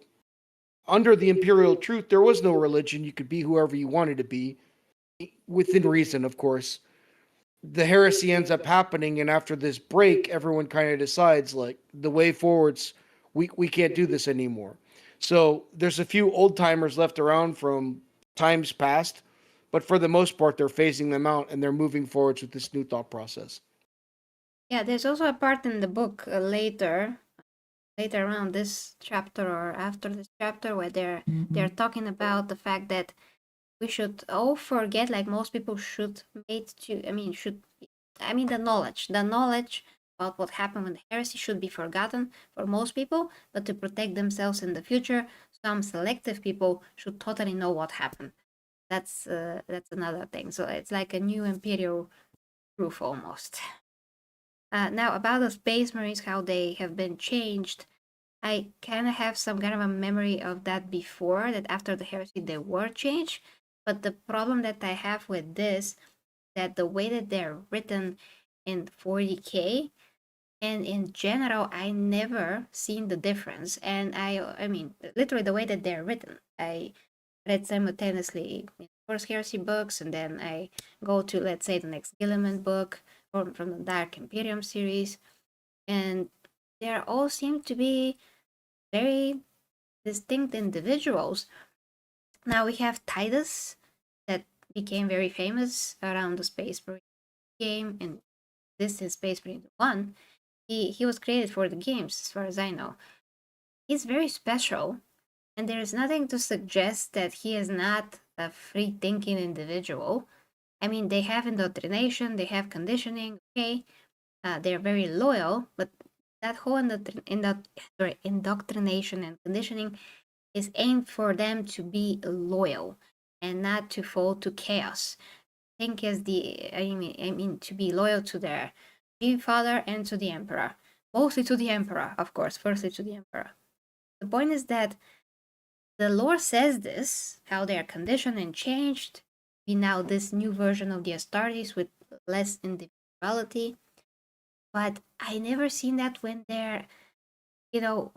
under the Imperial Truth, there was no religion. You could be whoever you wanted to be, within reason, of course. The heresy ends up happening, and after this break, everyone kind of decides, the way forwards, we can't do this anymore. So there's a few old timers left around from times past, but for the most part, they're phasing them out, and they're moving forwards with this new thought process. Yeah, there's also a part in the book later around this chapter or after this chapter where they're talking about the fact that we should all forget, most people should the knowledge about what happened with the heresy should be forgotten for most people, but to protect themselves in the future, some selective people should totally know what happened. That's another thing. So it's like a new imperial proof almost. Now about the Space Marines, how they have been changed. I kind of have some kind of a memory of that before, that after the heresy they were changed. But the problem that I have with this, that the way that they're written in 40K and in general, I never seen the difference. And I mean, literally the way that they're written, I read simultaneously Horus Heresy books, and then I go to, let's say, the next Guilliman book from the Dark Imperium series, and they all seem to be very distinct individuals. Now we have Titus, that became very famous around the Space Marine game, and this is Space Marine 1. He was created for the games, as far as I know. He's very special, and there is nothing to suggest that he is not a free-thinking individual. I mean, they have indoctrination, they have conditioning, okay. They're very loyal, but that whole indoctrination and conditioning is aimed for them to be loyal. and not to fall to chaos. Think is I mean to be loyal to their father and to the emperor. Mostly to the emperor, of course, firstly to the emperor. The point is that the lore says this, how they are conditioned and changed. Be now this new version of the Astartes with less individuality. But I never seen that when they're, you know,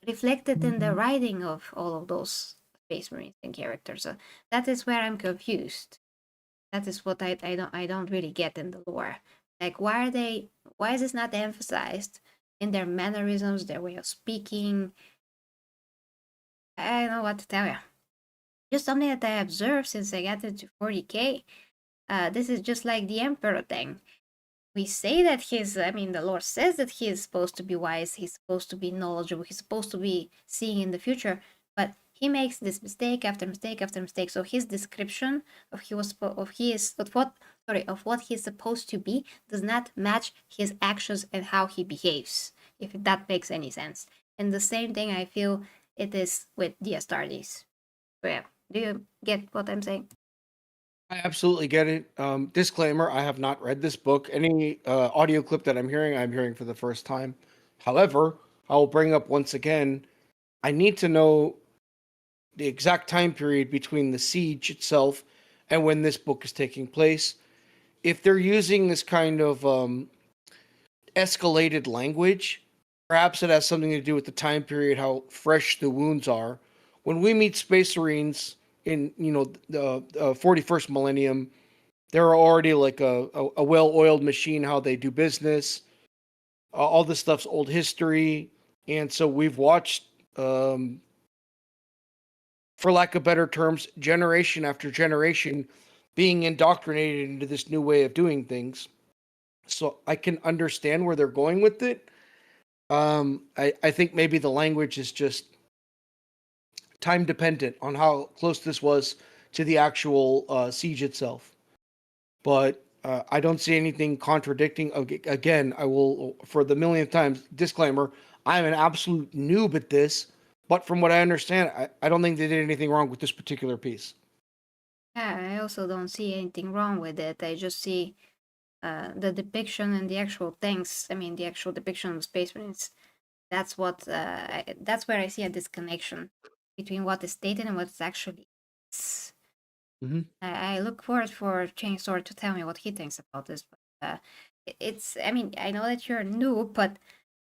reflected in the writing of all of those Space Marines and characters. So that is where I'm confused. That is what I don't really get in the lore. Like why is this not emphasized in their mannerisms, their way of speaking? I don't know what to tell you. Just something that I observed since I got into 40k. This is just like the Emperor thing. We say that the Lord says that he is supposed to be wise, he's supposed to be knowledgeable, he's supposed to be seeing in the future, but he makes this mistake after mistake after mistake. So his description of what he's supposed to be does not match his actions and how he behaves, if that makes any sense. And the same thing I feel it is with the Astartes. So yeah, do you get what I'm saying? I absolutely get it. Disclaimer: I have not read this book. Any audio clip that I'm hearing for the first time. However, I will bring up once again. I need to know the exact time period between the siege itself and when this book is taking place. If they're using this kind of escalated language, perhaps it has something to do with the time period, how fresh the wounds are. When we meet Space Marines in the 41st millennium, they're already like a well-oiled machine. How they do business, all this stuff's old history, and so we've watched. For lack of better terms, generation after generation being indoctrinated into this new way of doing things. So I can understand where they're going with it. I think maybe the language is just time dependent on how close this was to the actual siege itself. But I don't see anything contradicting. Again, I will, for the millionth time, disclaimer, I'm an absolute noob at this. But from what I understand, I don't think they did anything wrong with this particular piece. Yeah, I also don't see anything wrong with it. I just see the depiction and the actual things. I mean, the actual depiction of Space Marines. That's that's where I see a disconnection between what is stated and what is actually. Mm-hmm. I look forward for Chainsword to tell me what he thinks about this. But it's. I mean, I know that you're new, but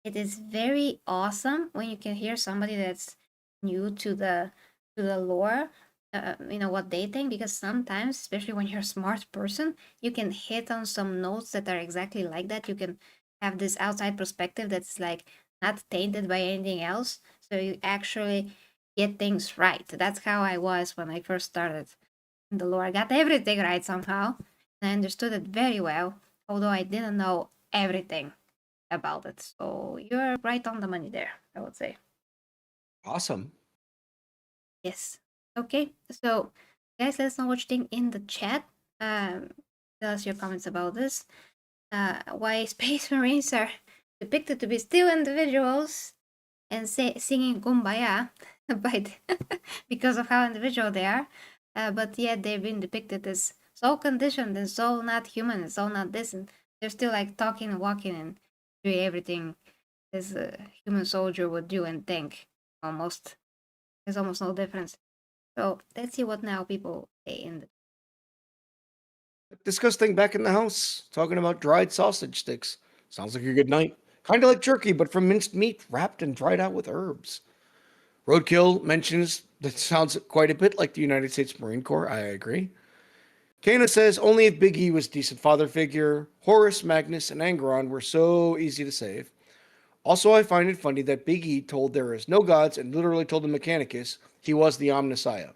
it is very awesome when you can hear somebody that's new to the lore, what they think, because sometimes, especially when you're a smart person, you can hit on some notes that are exactly like that. You can have this outside perspective that's like not tainted by anything else, so you actually get things right. That's how I was when I first started in the lore. I got everything right somehow, and I understood it very well, although I didn't know everything about it. So you're right on the money there, I would say. Awesome. Yes. Okay. So guys, let us know what you think in the chat. Tell us your comments about this. Why Space Marines are depicted to be still individuals and singing Kumbaya because of how individual they are. But yet they've been depicted as so conditioned and so not human and so not this, and they're still like talking and walking and doing everything as a human soldier would do and think. Almost, there's almost no difference. So let's see what now people say in the. Disgusting back in the house, talking about dried sausage sticks. Sounds like a good night. Kind of like jerky, but from minced meat wrapped and dried out with herbs. Roadkill mentions that sounds quite a bit like the United States Marine Corps. I agree. Kana says only if Big E was a decent father figure. Horus, Magnus, and Angron were so easy to save. Also, I find it funny that Big E told there is no gods and literally told the Mechanicus he was the Omnissiah.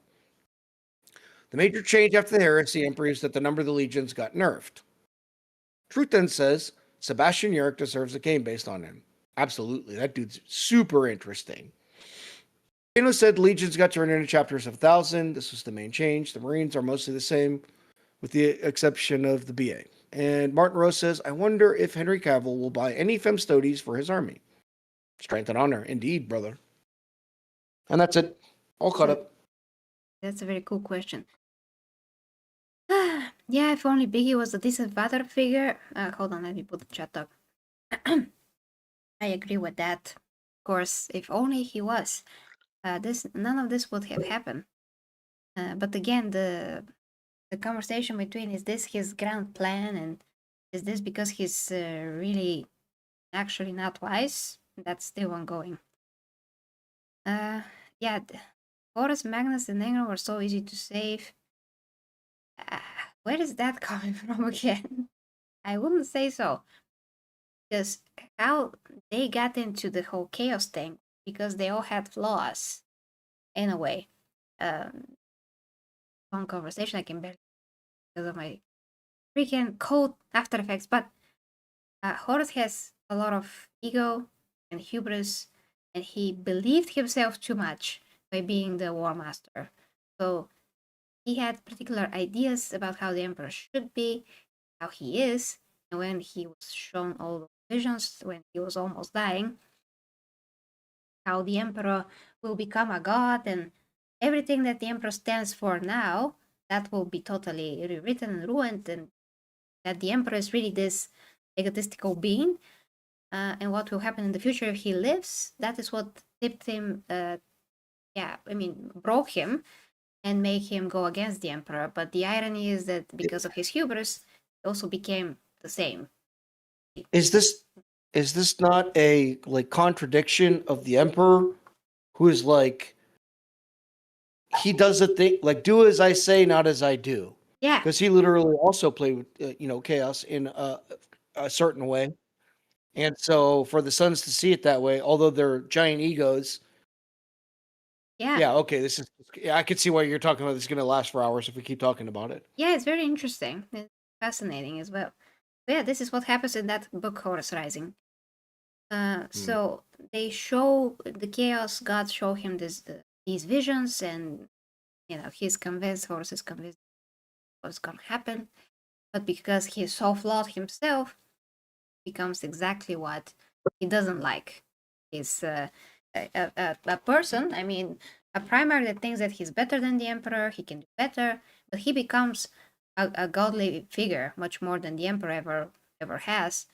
The major change after the Heresy Emperor is that the number of the legions got nerfed. Truth then says Sebastian Yarrick deserves a game based on him. Absolutely, that dude's super interesting. Kano said legions got turned into chapters of 1,000. This was the main change. The Marines are mostly the same, with the exception of the BA. And Martin Rose says, I wonder if Henry Cavill will buy any Femstodes for his army. Strength and honor, indeed, brother. And that's it. All caught up. That's a very cool question. Yeah, if only Biggie was a decent father figure. Hold on, let me put the chat up. I agree with that. Of course, if only he was. None of this would have happened. But again, the conversation between is this his grand plan and is this because he's really actually not wise? That's still ongoing. Yeah, Horus, Magnus, and Engel were so easy to save. Where is that coming from again? I wouldn't say so. Because how they got into the whole chaos thing, because they all had flaws in a way. Long conversation, I can barely because of my freaking cold After Effects. But Horus has a lot of ego and hubris, and he believed himself too much by being the War Master. So he had particular ideas about how the Emperor should be, how he is, and when he was shown all the visions, when he was almost dying, how the Emperor will become a god, and everything that the Emperor stands for now, that will be totally rewritten and ruined, and that the Emperor is really this egotistical being. And what will happen in the future if he lives, that is what tipped him, broke him and made him go against the Emperor. But the irony is that because of his hubris, he also became the same. Is this not a like contradiction of the Emperor, who is like he does a thing like do as I say, not as I do? Yeah, Because he literally also played with chaos in a certain way, and so for the sons to see it that way, although they're giant egos, yeah, yeah, okay, this is I could see why you're talking about this is going to last for hours if we keep talking about it. yeah. It's very interesting. It's fascinating as well. But yeah, this is what happens in that book, Horus Rising. So they show the chaos gods show him these visions, and he's convinced, Horus is convinced what's gonna happen. But because he's so flawed himself, becomes exactly what he doesn't like. He's a person, I mean, a Primarch that thinks that he's better than the Emperor, he can do better, but he becomes a godly figure much more than the Emperor ever has.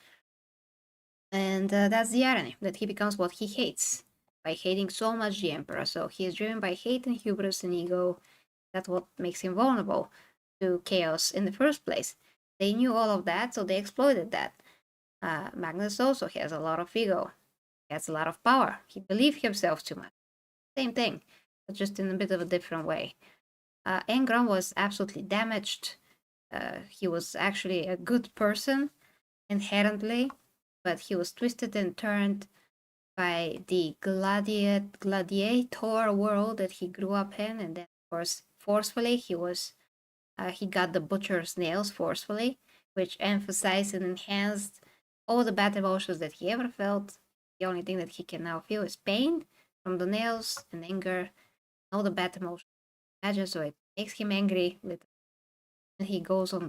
And that's the irony, that he becomes what he hates by hating so much the Emperor. So he is driven by hate and hubris and ego. That's what makes him vulnerable to chaos in the first place. They knew all of that, so they exploited that. Magnus also has a lot of ego. He has a lot of power. He believed himself too much. Same thing, but just in a bit of a different way. Engron was absolutely damaged. He was actually a good person inherently, but he was twisted and turned by the gladiator world that he grew up in, and then of course forcefully he got the butcher's nails forcefully, which emphasized and enhanced all the bad emotions that he ever felt. The only thing that he can now feel is pain from the nails and anger, all the bad emotions. Imagine, so it makes him angry, and he goes on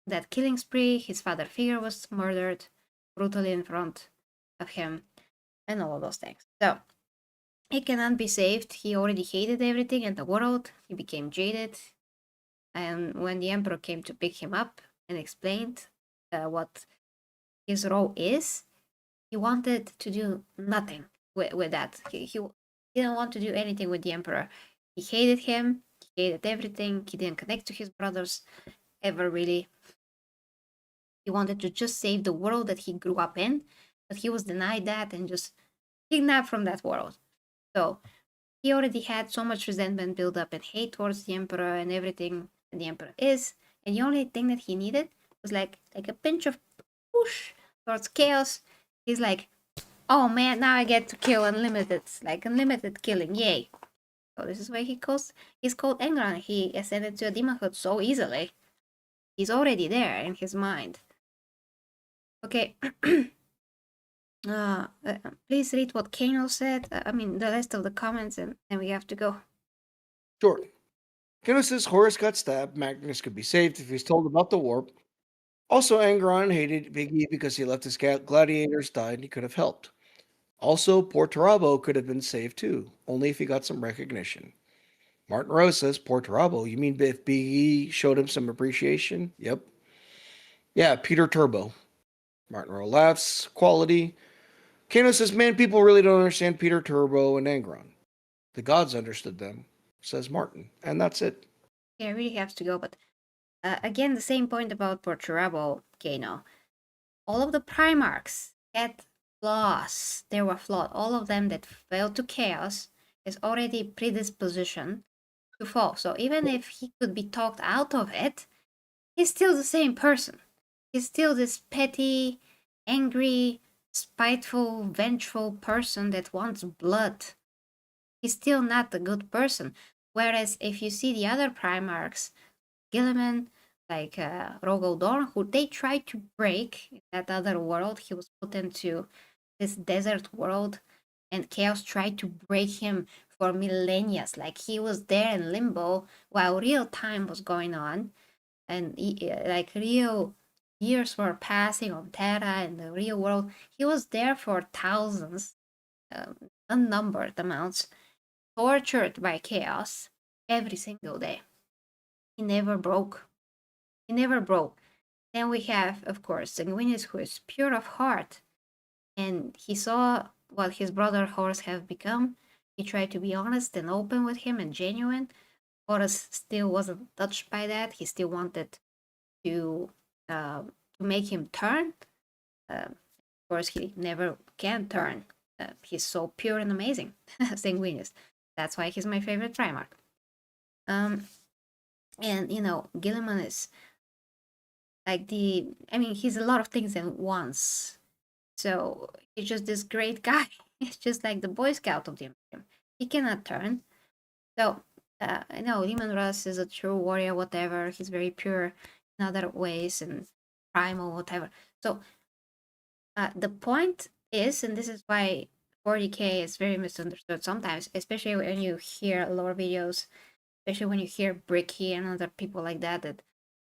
that killing spree. His father figure was murdered brutally in front of him, and all of those things. So he cannot be saved. He already hated everything in the world. He became jaded. And when the Emperor came to pick him up and explained what his role is, he wanted to do nothing with that. He didn't want to do anything with the Emperor. He hated him. He hated everything. He didn't connect to his brothers ever really. He wanted to just save the world that he grew up in, but he was denied that and just kidnapped from that world. So he already had so much resentment built up and hate towards the Emperor and everything the Emperor is, and the only thing that he needed was like a pinch of push towards chaos. He's like, oh man, now I get to kill unlimited, like unlimited killing, yay. So this is why he's called Engron. He ascended to a demonhood so easily. He's already there in his mind. Okay. Please read what Kano said. The rest of the comments, and then we have to go. Sure. Keno says Horus got stabbed. Magnus could be saved if he's told about the warp. Also, Angron hated Biggie because he left his gladiators die and he could have helped. Also, poor Tarabo could have been saved too, only if he got some recognition. Martin Rose says, poor Turabo. You mean if BE showed him some appreciation? Yep. Yeah, Peter Turbo. Martin Rose laughs. Quality. Kano says, man, people really don't understand Peter Turbo and Angron. The gods understood them, says Martin. And that's it. Yeah, I really have to go, but again, the same point about Porturabo, Kano. All of the Primarchs had flaws. They were flawed. All of them that fell to chaos is already predisposition to fall. So even if he could be talked out of it, he's still the same person. He's still this petty, angry, spiteful, vengeful person that wants blood. He's still not a good person. Whereas if you see the other Primarchs, Guilliman, like Rogel Dorn, who they tried to break in that other world, he was put into this desert world, and Chaos tried to break him for millennia. Like he was there in limbo while real time was going on, and like real years were passing on Terra in the real world. He was there for thousands, unnumbered amounts, tortured by Chaos every single day. He never broke. He never broke. Then we have, of course, Sanguinius, who is pure of heart, and he saw what his brother Horus have become. He tried to be honest and open with him and genuine. Horus still wasn't touched by that. He still wanted to make him turn. Of course, he never can turn. He's so pure and amazing, Sanguinius. That's why he's my favorite Primarch. And you know, Guilliman is like he's a lot of things at once. So he's just this great guy. He's just like the Boy Scout of the Imperium. He cannot turn. So I know Leman Russ is a true warrior, whatever. He's very pure in other ways and primal, whatever. So the point is, and this is why 40k is very misunderstood sometimes, especially when you hear lore videos, especially when you hear Bricky and other people like that, that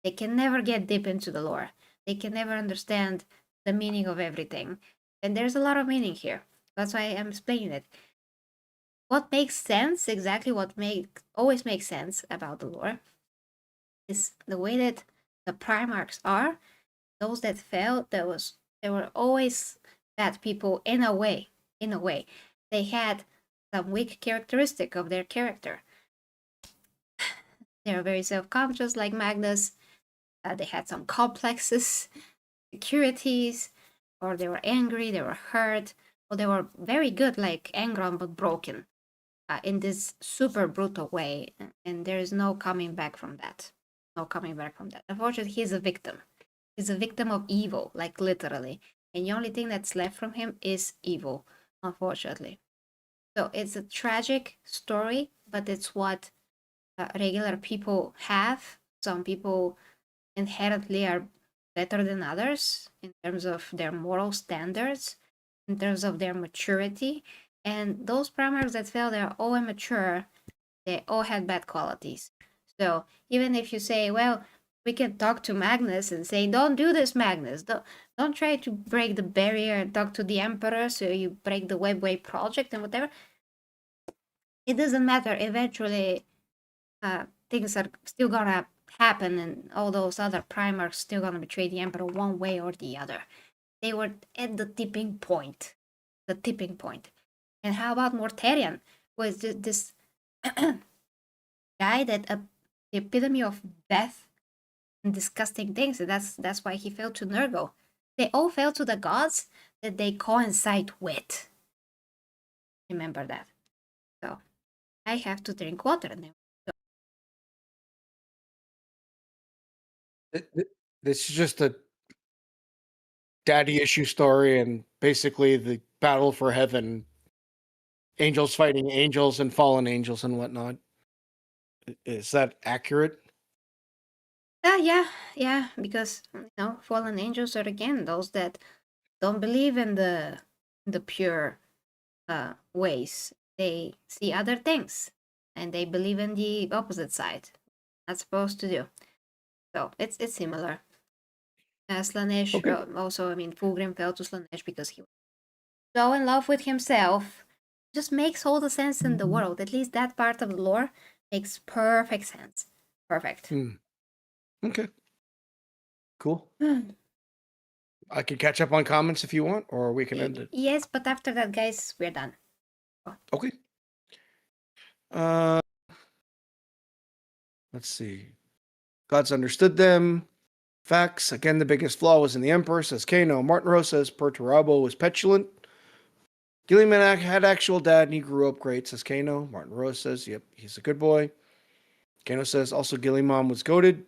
they can never get deep into the lore. They can never understand the meaning of everything. And there's a lot of meaning here. That's why I'm explaining it. What makes sense, exactly what always makes sense about the lore, is the way that the Primarchs are. Those that fell, they were always bad people in a way. In a way, they had some weak characteristic of their character. They are very self-conscious, like Magnus. They had some complexes, insecurities, or they were angry, they were hurt, or they were very good, like Angron, but broken in this super brutal way. And there is no coming back from that. No coming back from that. Unfortunately, he's a victim. He's a victim of evil, like literally. And the only thing that's left from him is evil, unfortunately. So it's a tragic story, but it's what regular people have. Some people inherently are better than others in terms of their moral standards, in terms of their maturity. And those Primarchs that fell, they're all immature. They all had bad qualities. So even if you say, well, we can talk to Magnus and say, don't do this, Magnus. Don't try to break the barrier and talk to the Emperor so you break the Webway project and whatever. It doesn't matter. Eventually, things are still gonna happen, and all those other Primarchs still gonna betray the Emperor one way or the other. They were at the tipping point. The tipping point. And how about Mortarion, who is this guy that the epitome of death and disgusting things, and that's why he fell to Nurgle. They all fell to the gods that they coincide with. Remember that. So I have to drink water now. This is just a daddy issue story, and basically the battle for heaven, angels fighting angels and fallen angels and whatnot. Is that accurate? Yeah, because fallen angels are again those that don't believe in the pure ways. They see other things, and they believe in the opposite side. Not supposed to do. So it's similar. Slaanesh Okay. also, Fulgrim fell to Slaanesh because he was so in love with himself. Just makes all the sense in the world. At least that part of the lore Makes perfect sense. Perfect. Okay. Cool. I can catch up on comments if you want, or we can end it. Yes, but after that, guys, we're done. Okay. Let's see. Gods understood them. Facts. Again, the biggest flaw was in the Emperor, says Kano. Martin Rose says Perturabo was petulant. Guilliman had actual dad and he grew up great, says Kano. Martin Rose says, yep, he's a good boy. Kano says, also Guilliman was goated.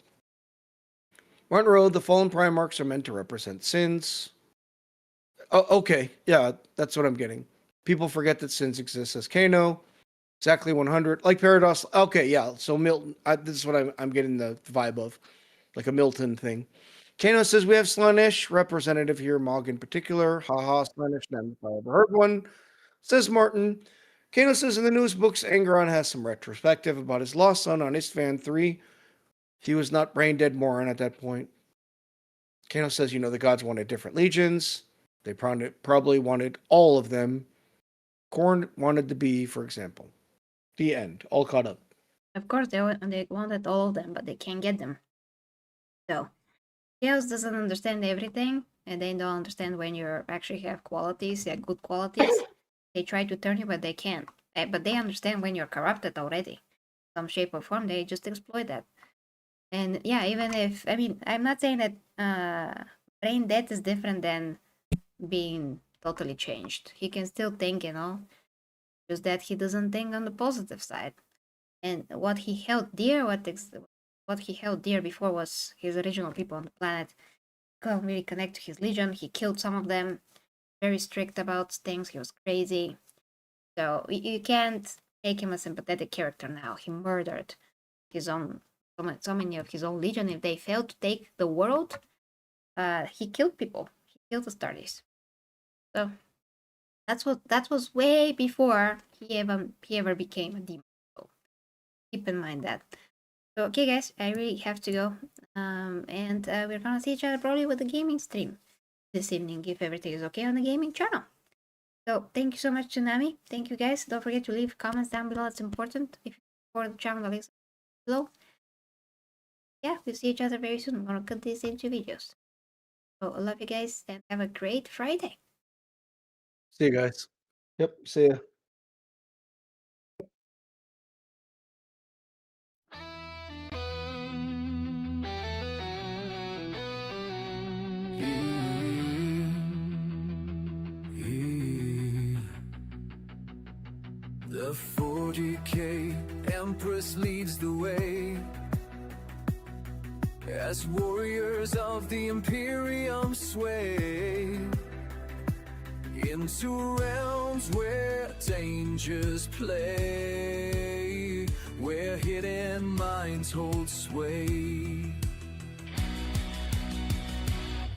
Martin Rose, the fallen Primarchs are meant to represent sins. Oh, okay. Yeah, that's what I'm getting. People forget that sins exist, says Kano. Exactly 100. Like Paradox. Okay, yeah. So Milton, this is what I'm getting the vibe of. Like a Milton thing. Kano says we have Slaanesh, representative here, Mog in particular. Haha, Slaanesh, never if I ever heard one. Says Martin. Kano says in the newest books, Angeron has some retrospective about his lost son on Istvan 3. He was not brain dead moron at that point. Kano says, the gods wanted different legions. They probably wanted all of them. Khorne wanted to be, for example. The end. All caught up. Of course, they wanted all of them, but they can't get them. So, Chaos doesn't understand everything, and they don't understand when you actually have qualities, good qualities. They try to turn you, but they can't. But they understand when you're corrupted already. Some shape or form, they just exploit that. And yeah, even if, I'm not saying that brain death is different than being totally changed. He can still think, just that he doesn't think on the positive side. And what he held dear, what he held dear before was his original people on the planet. Couldn't really connect to his legion. He killed some of them. Very strict about things. He was crazy. So you can't take him a sympathetic character now. He murdered his own, so many of his own legion. If they failed to take the world, he killed people. He killed Astartes. So that was way before he ever became a demon. So keep in mind that. So okay, guys, I really have to go. And we're gonna see each other probably with the gaming stream this evening if everything is okay on the gaming channel. So thank you so much, Tsunami. Thank you, guys. Don't forget to leave comments down below. It's important. If you support the channel, the links below. Yeah, we'll see each other very soon. I'm gonna cut this into videos. So I love you guys and have a great Friday. See you guys. Yep, see ya. The 40K Empress leads the way as warriors of the Imperium sway into realms where dangers play, where hidden minds hold sway.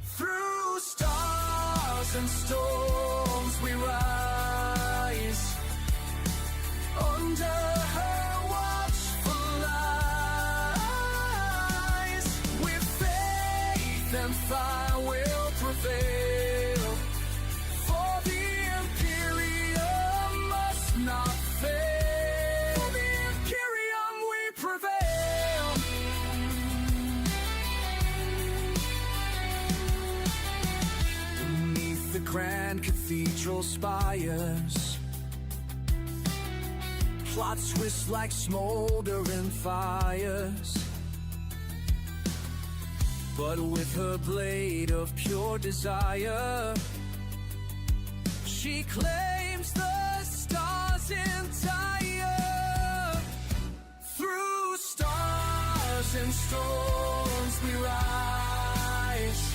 Through stars and storms we rise, under her watchful eyes, with faith and fire will prevail, for the Imperium must not fail. For the Imperium we prevail. Beneath the grand cathedral spires, plots twist like smoldering fires, but with her blade of pure desire, she claims the stars entire. Through stars and storms we rise,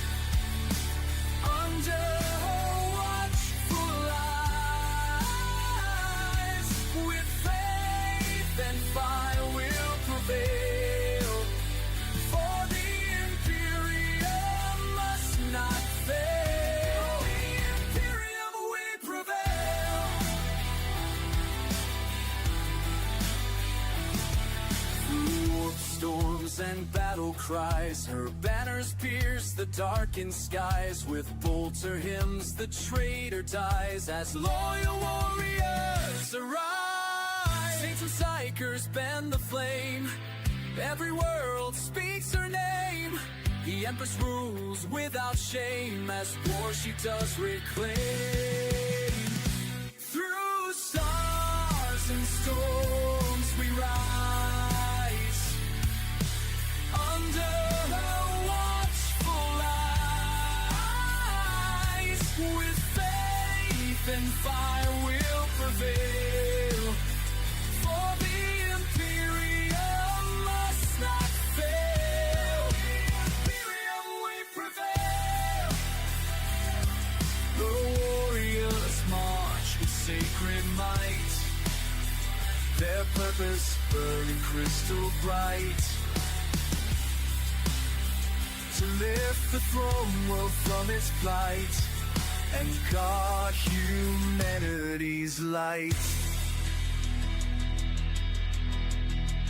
under her watchful eyes, with faith and fire will prevail, for the Imperium must not fail. For the Imperium we prevail. Through warped storms and battle cries, her banners pierce the darkened skies. With bolts or hymns the traitor dies, as loyal warriors arise. Saints in sight, breakers bend the flame. Every world speaks her name. The Empress rules without shame, as war she does reclaim. Through stars and storms we rise, under her watchful eyes. With faith and fire we'll prevail, for the Imperium must not fail. Imperium we prevail. The warriors march with sacred might, their purpose burning crystal bright, to lift the throne world from its plight and guard humanity's light.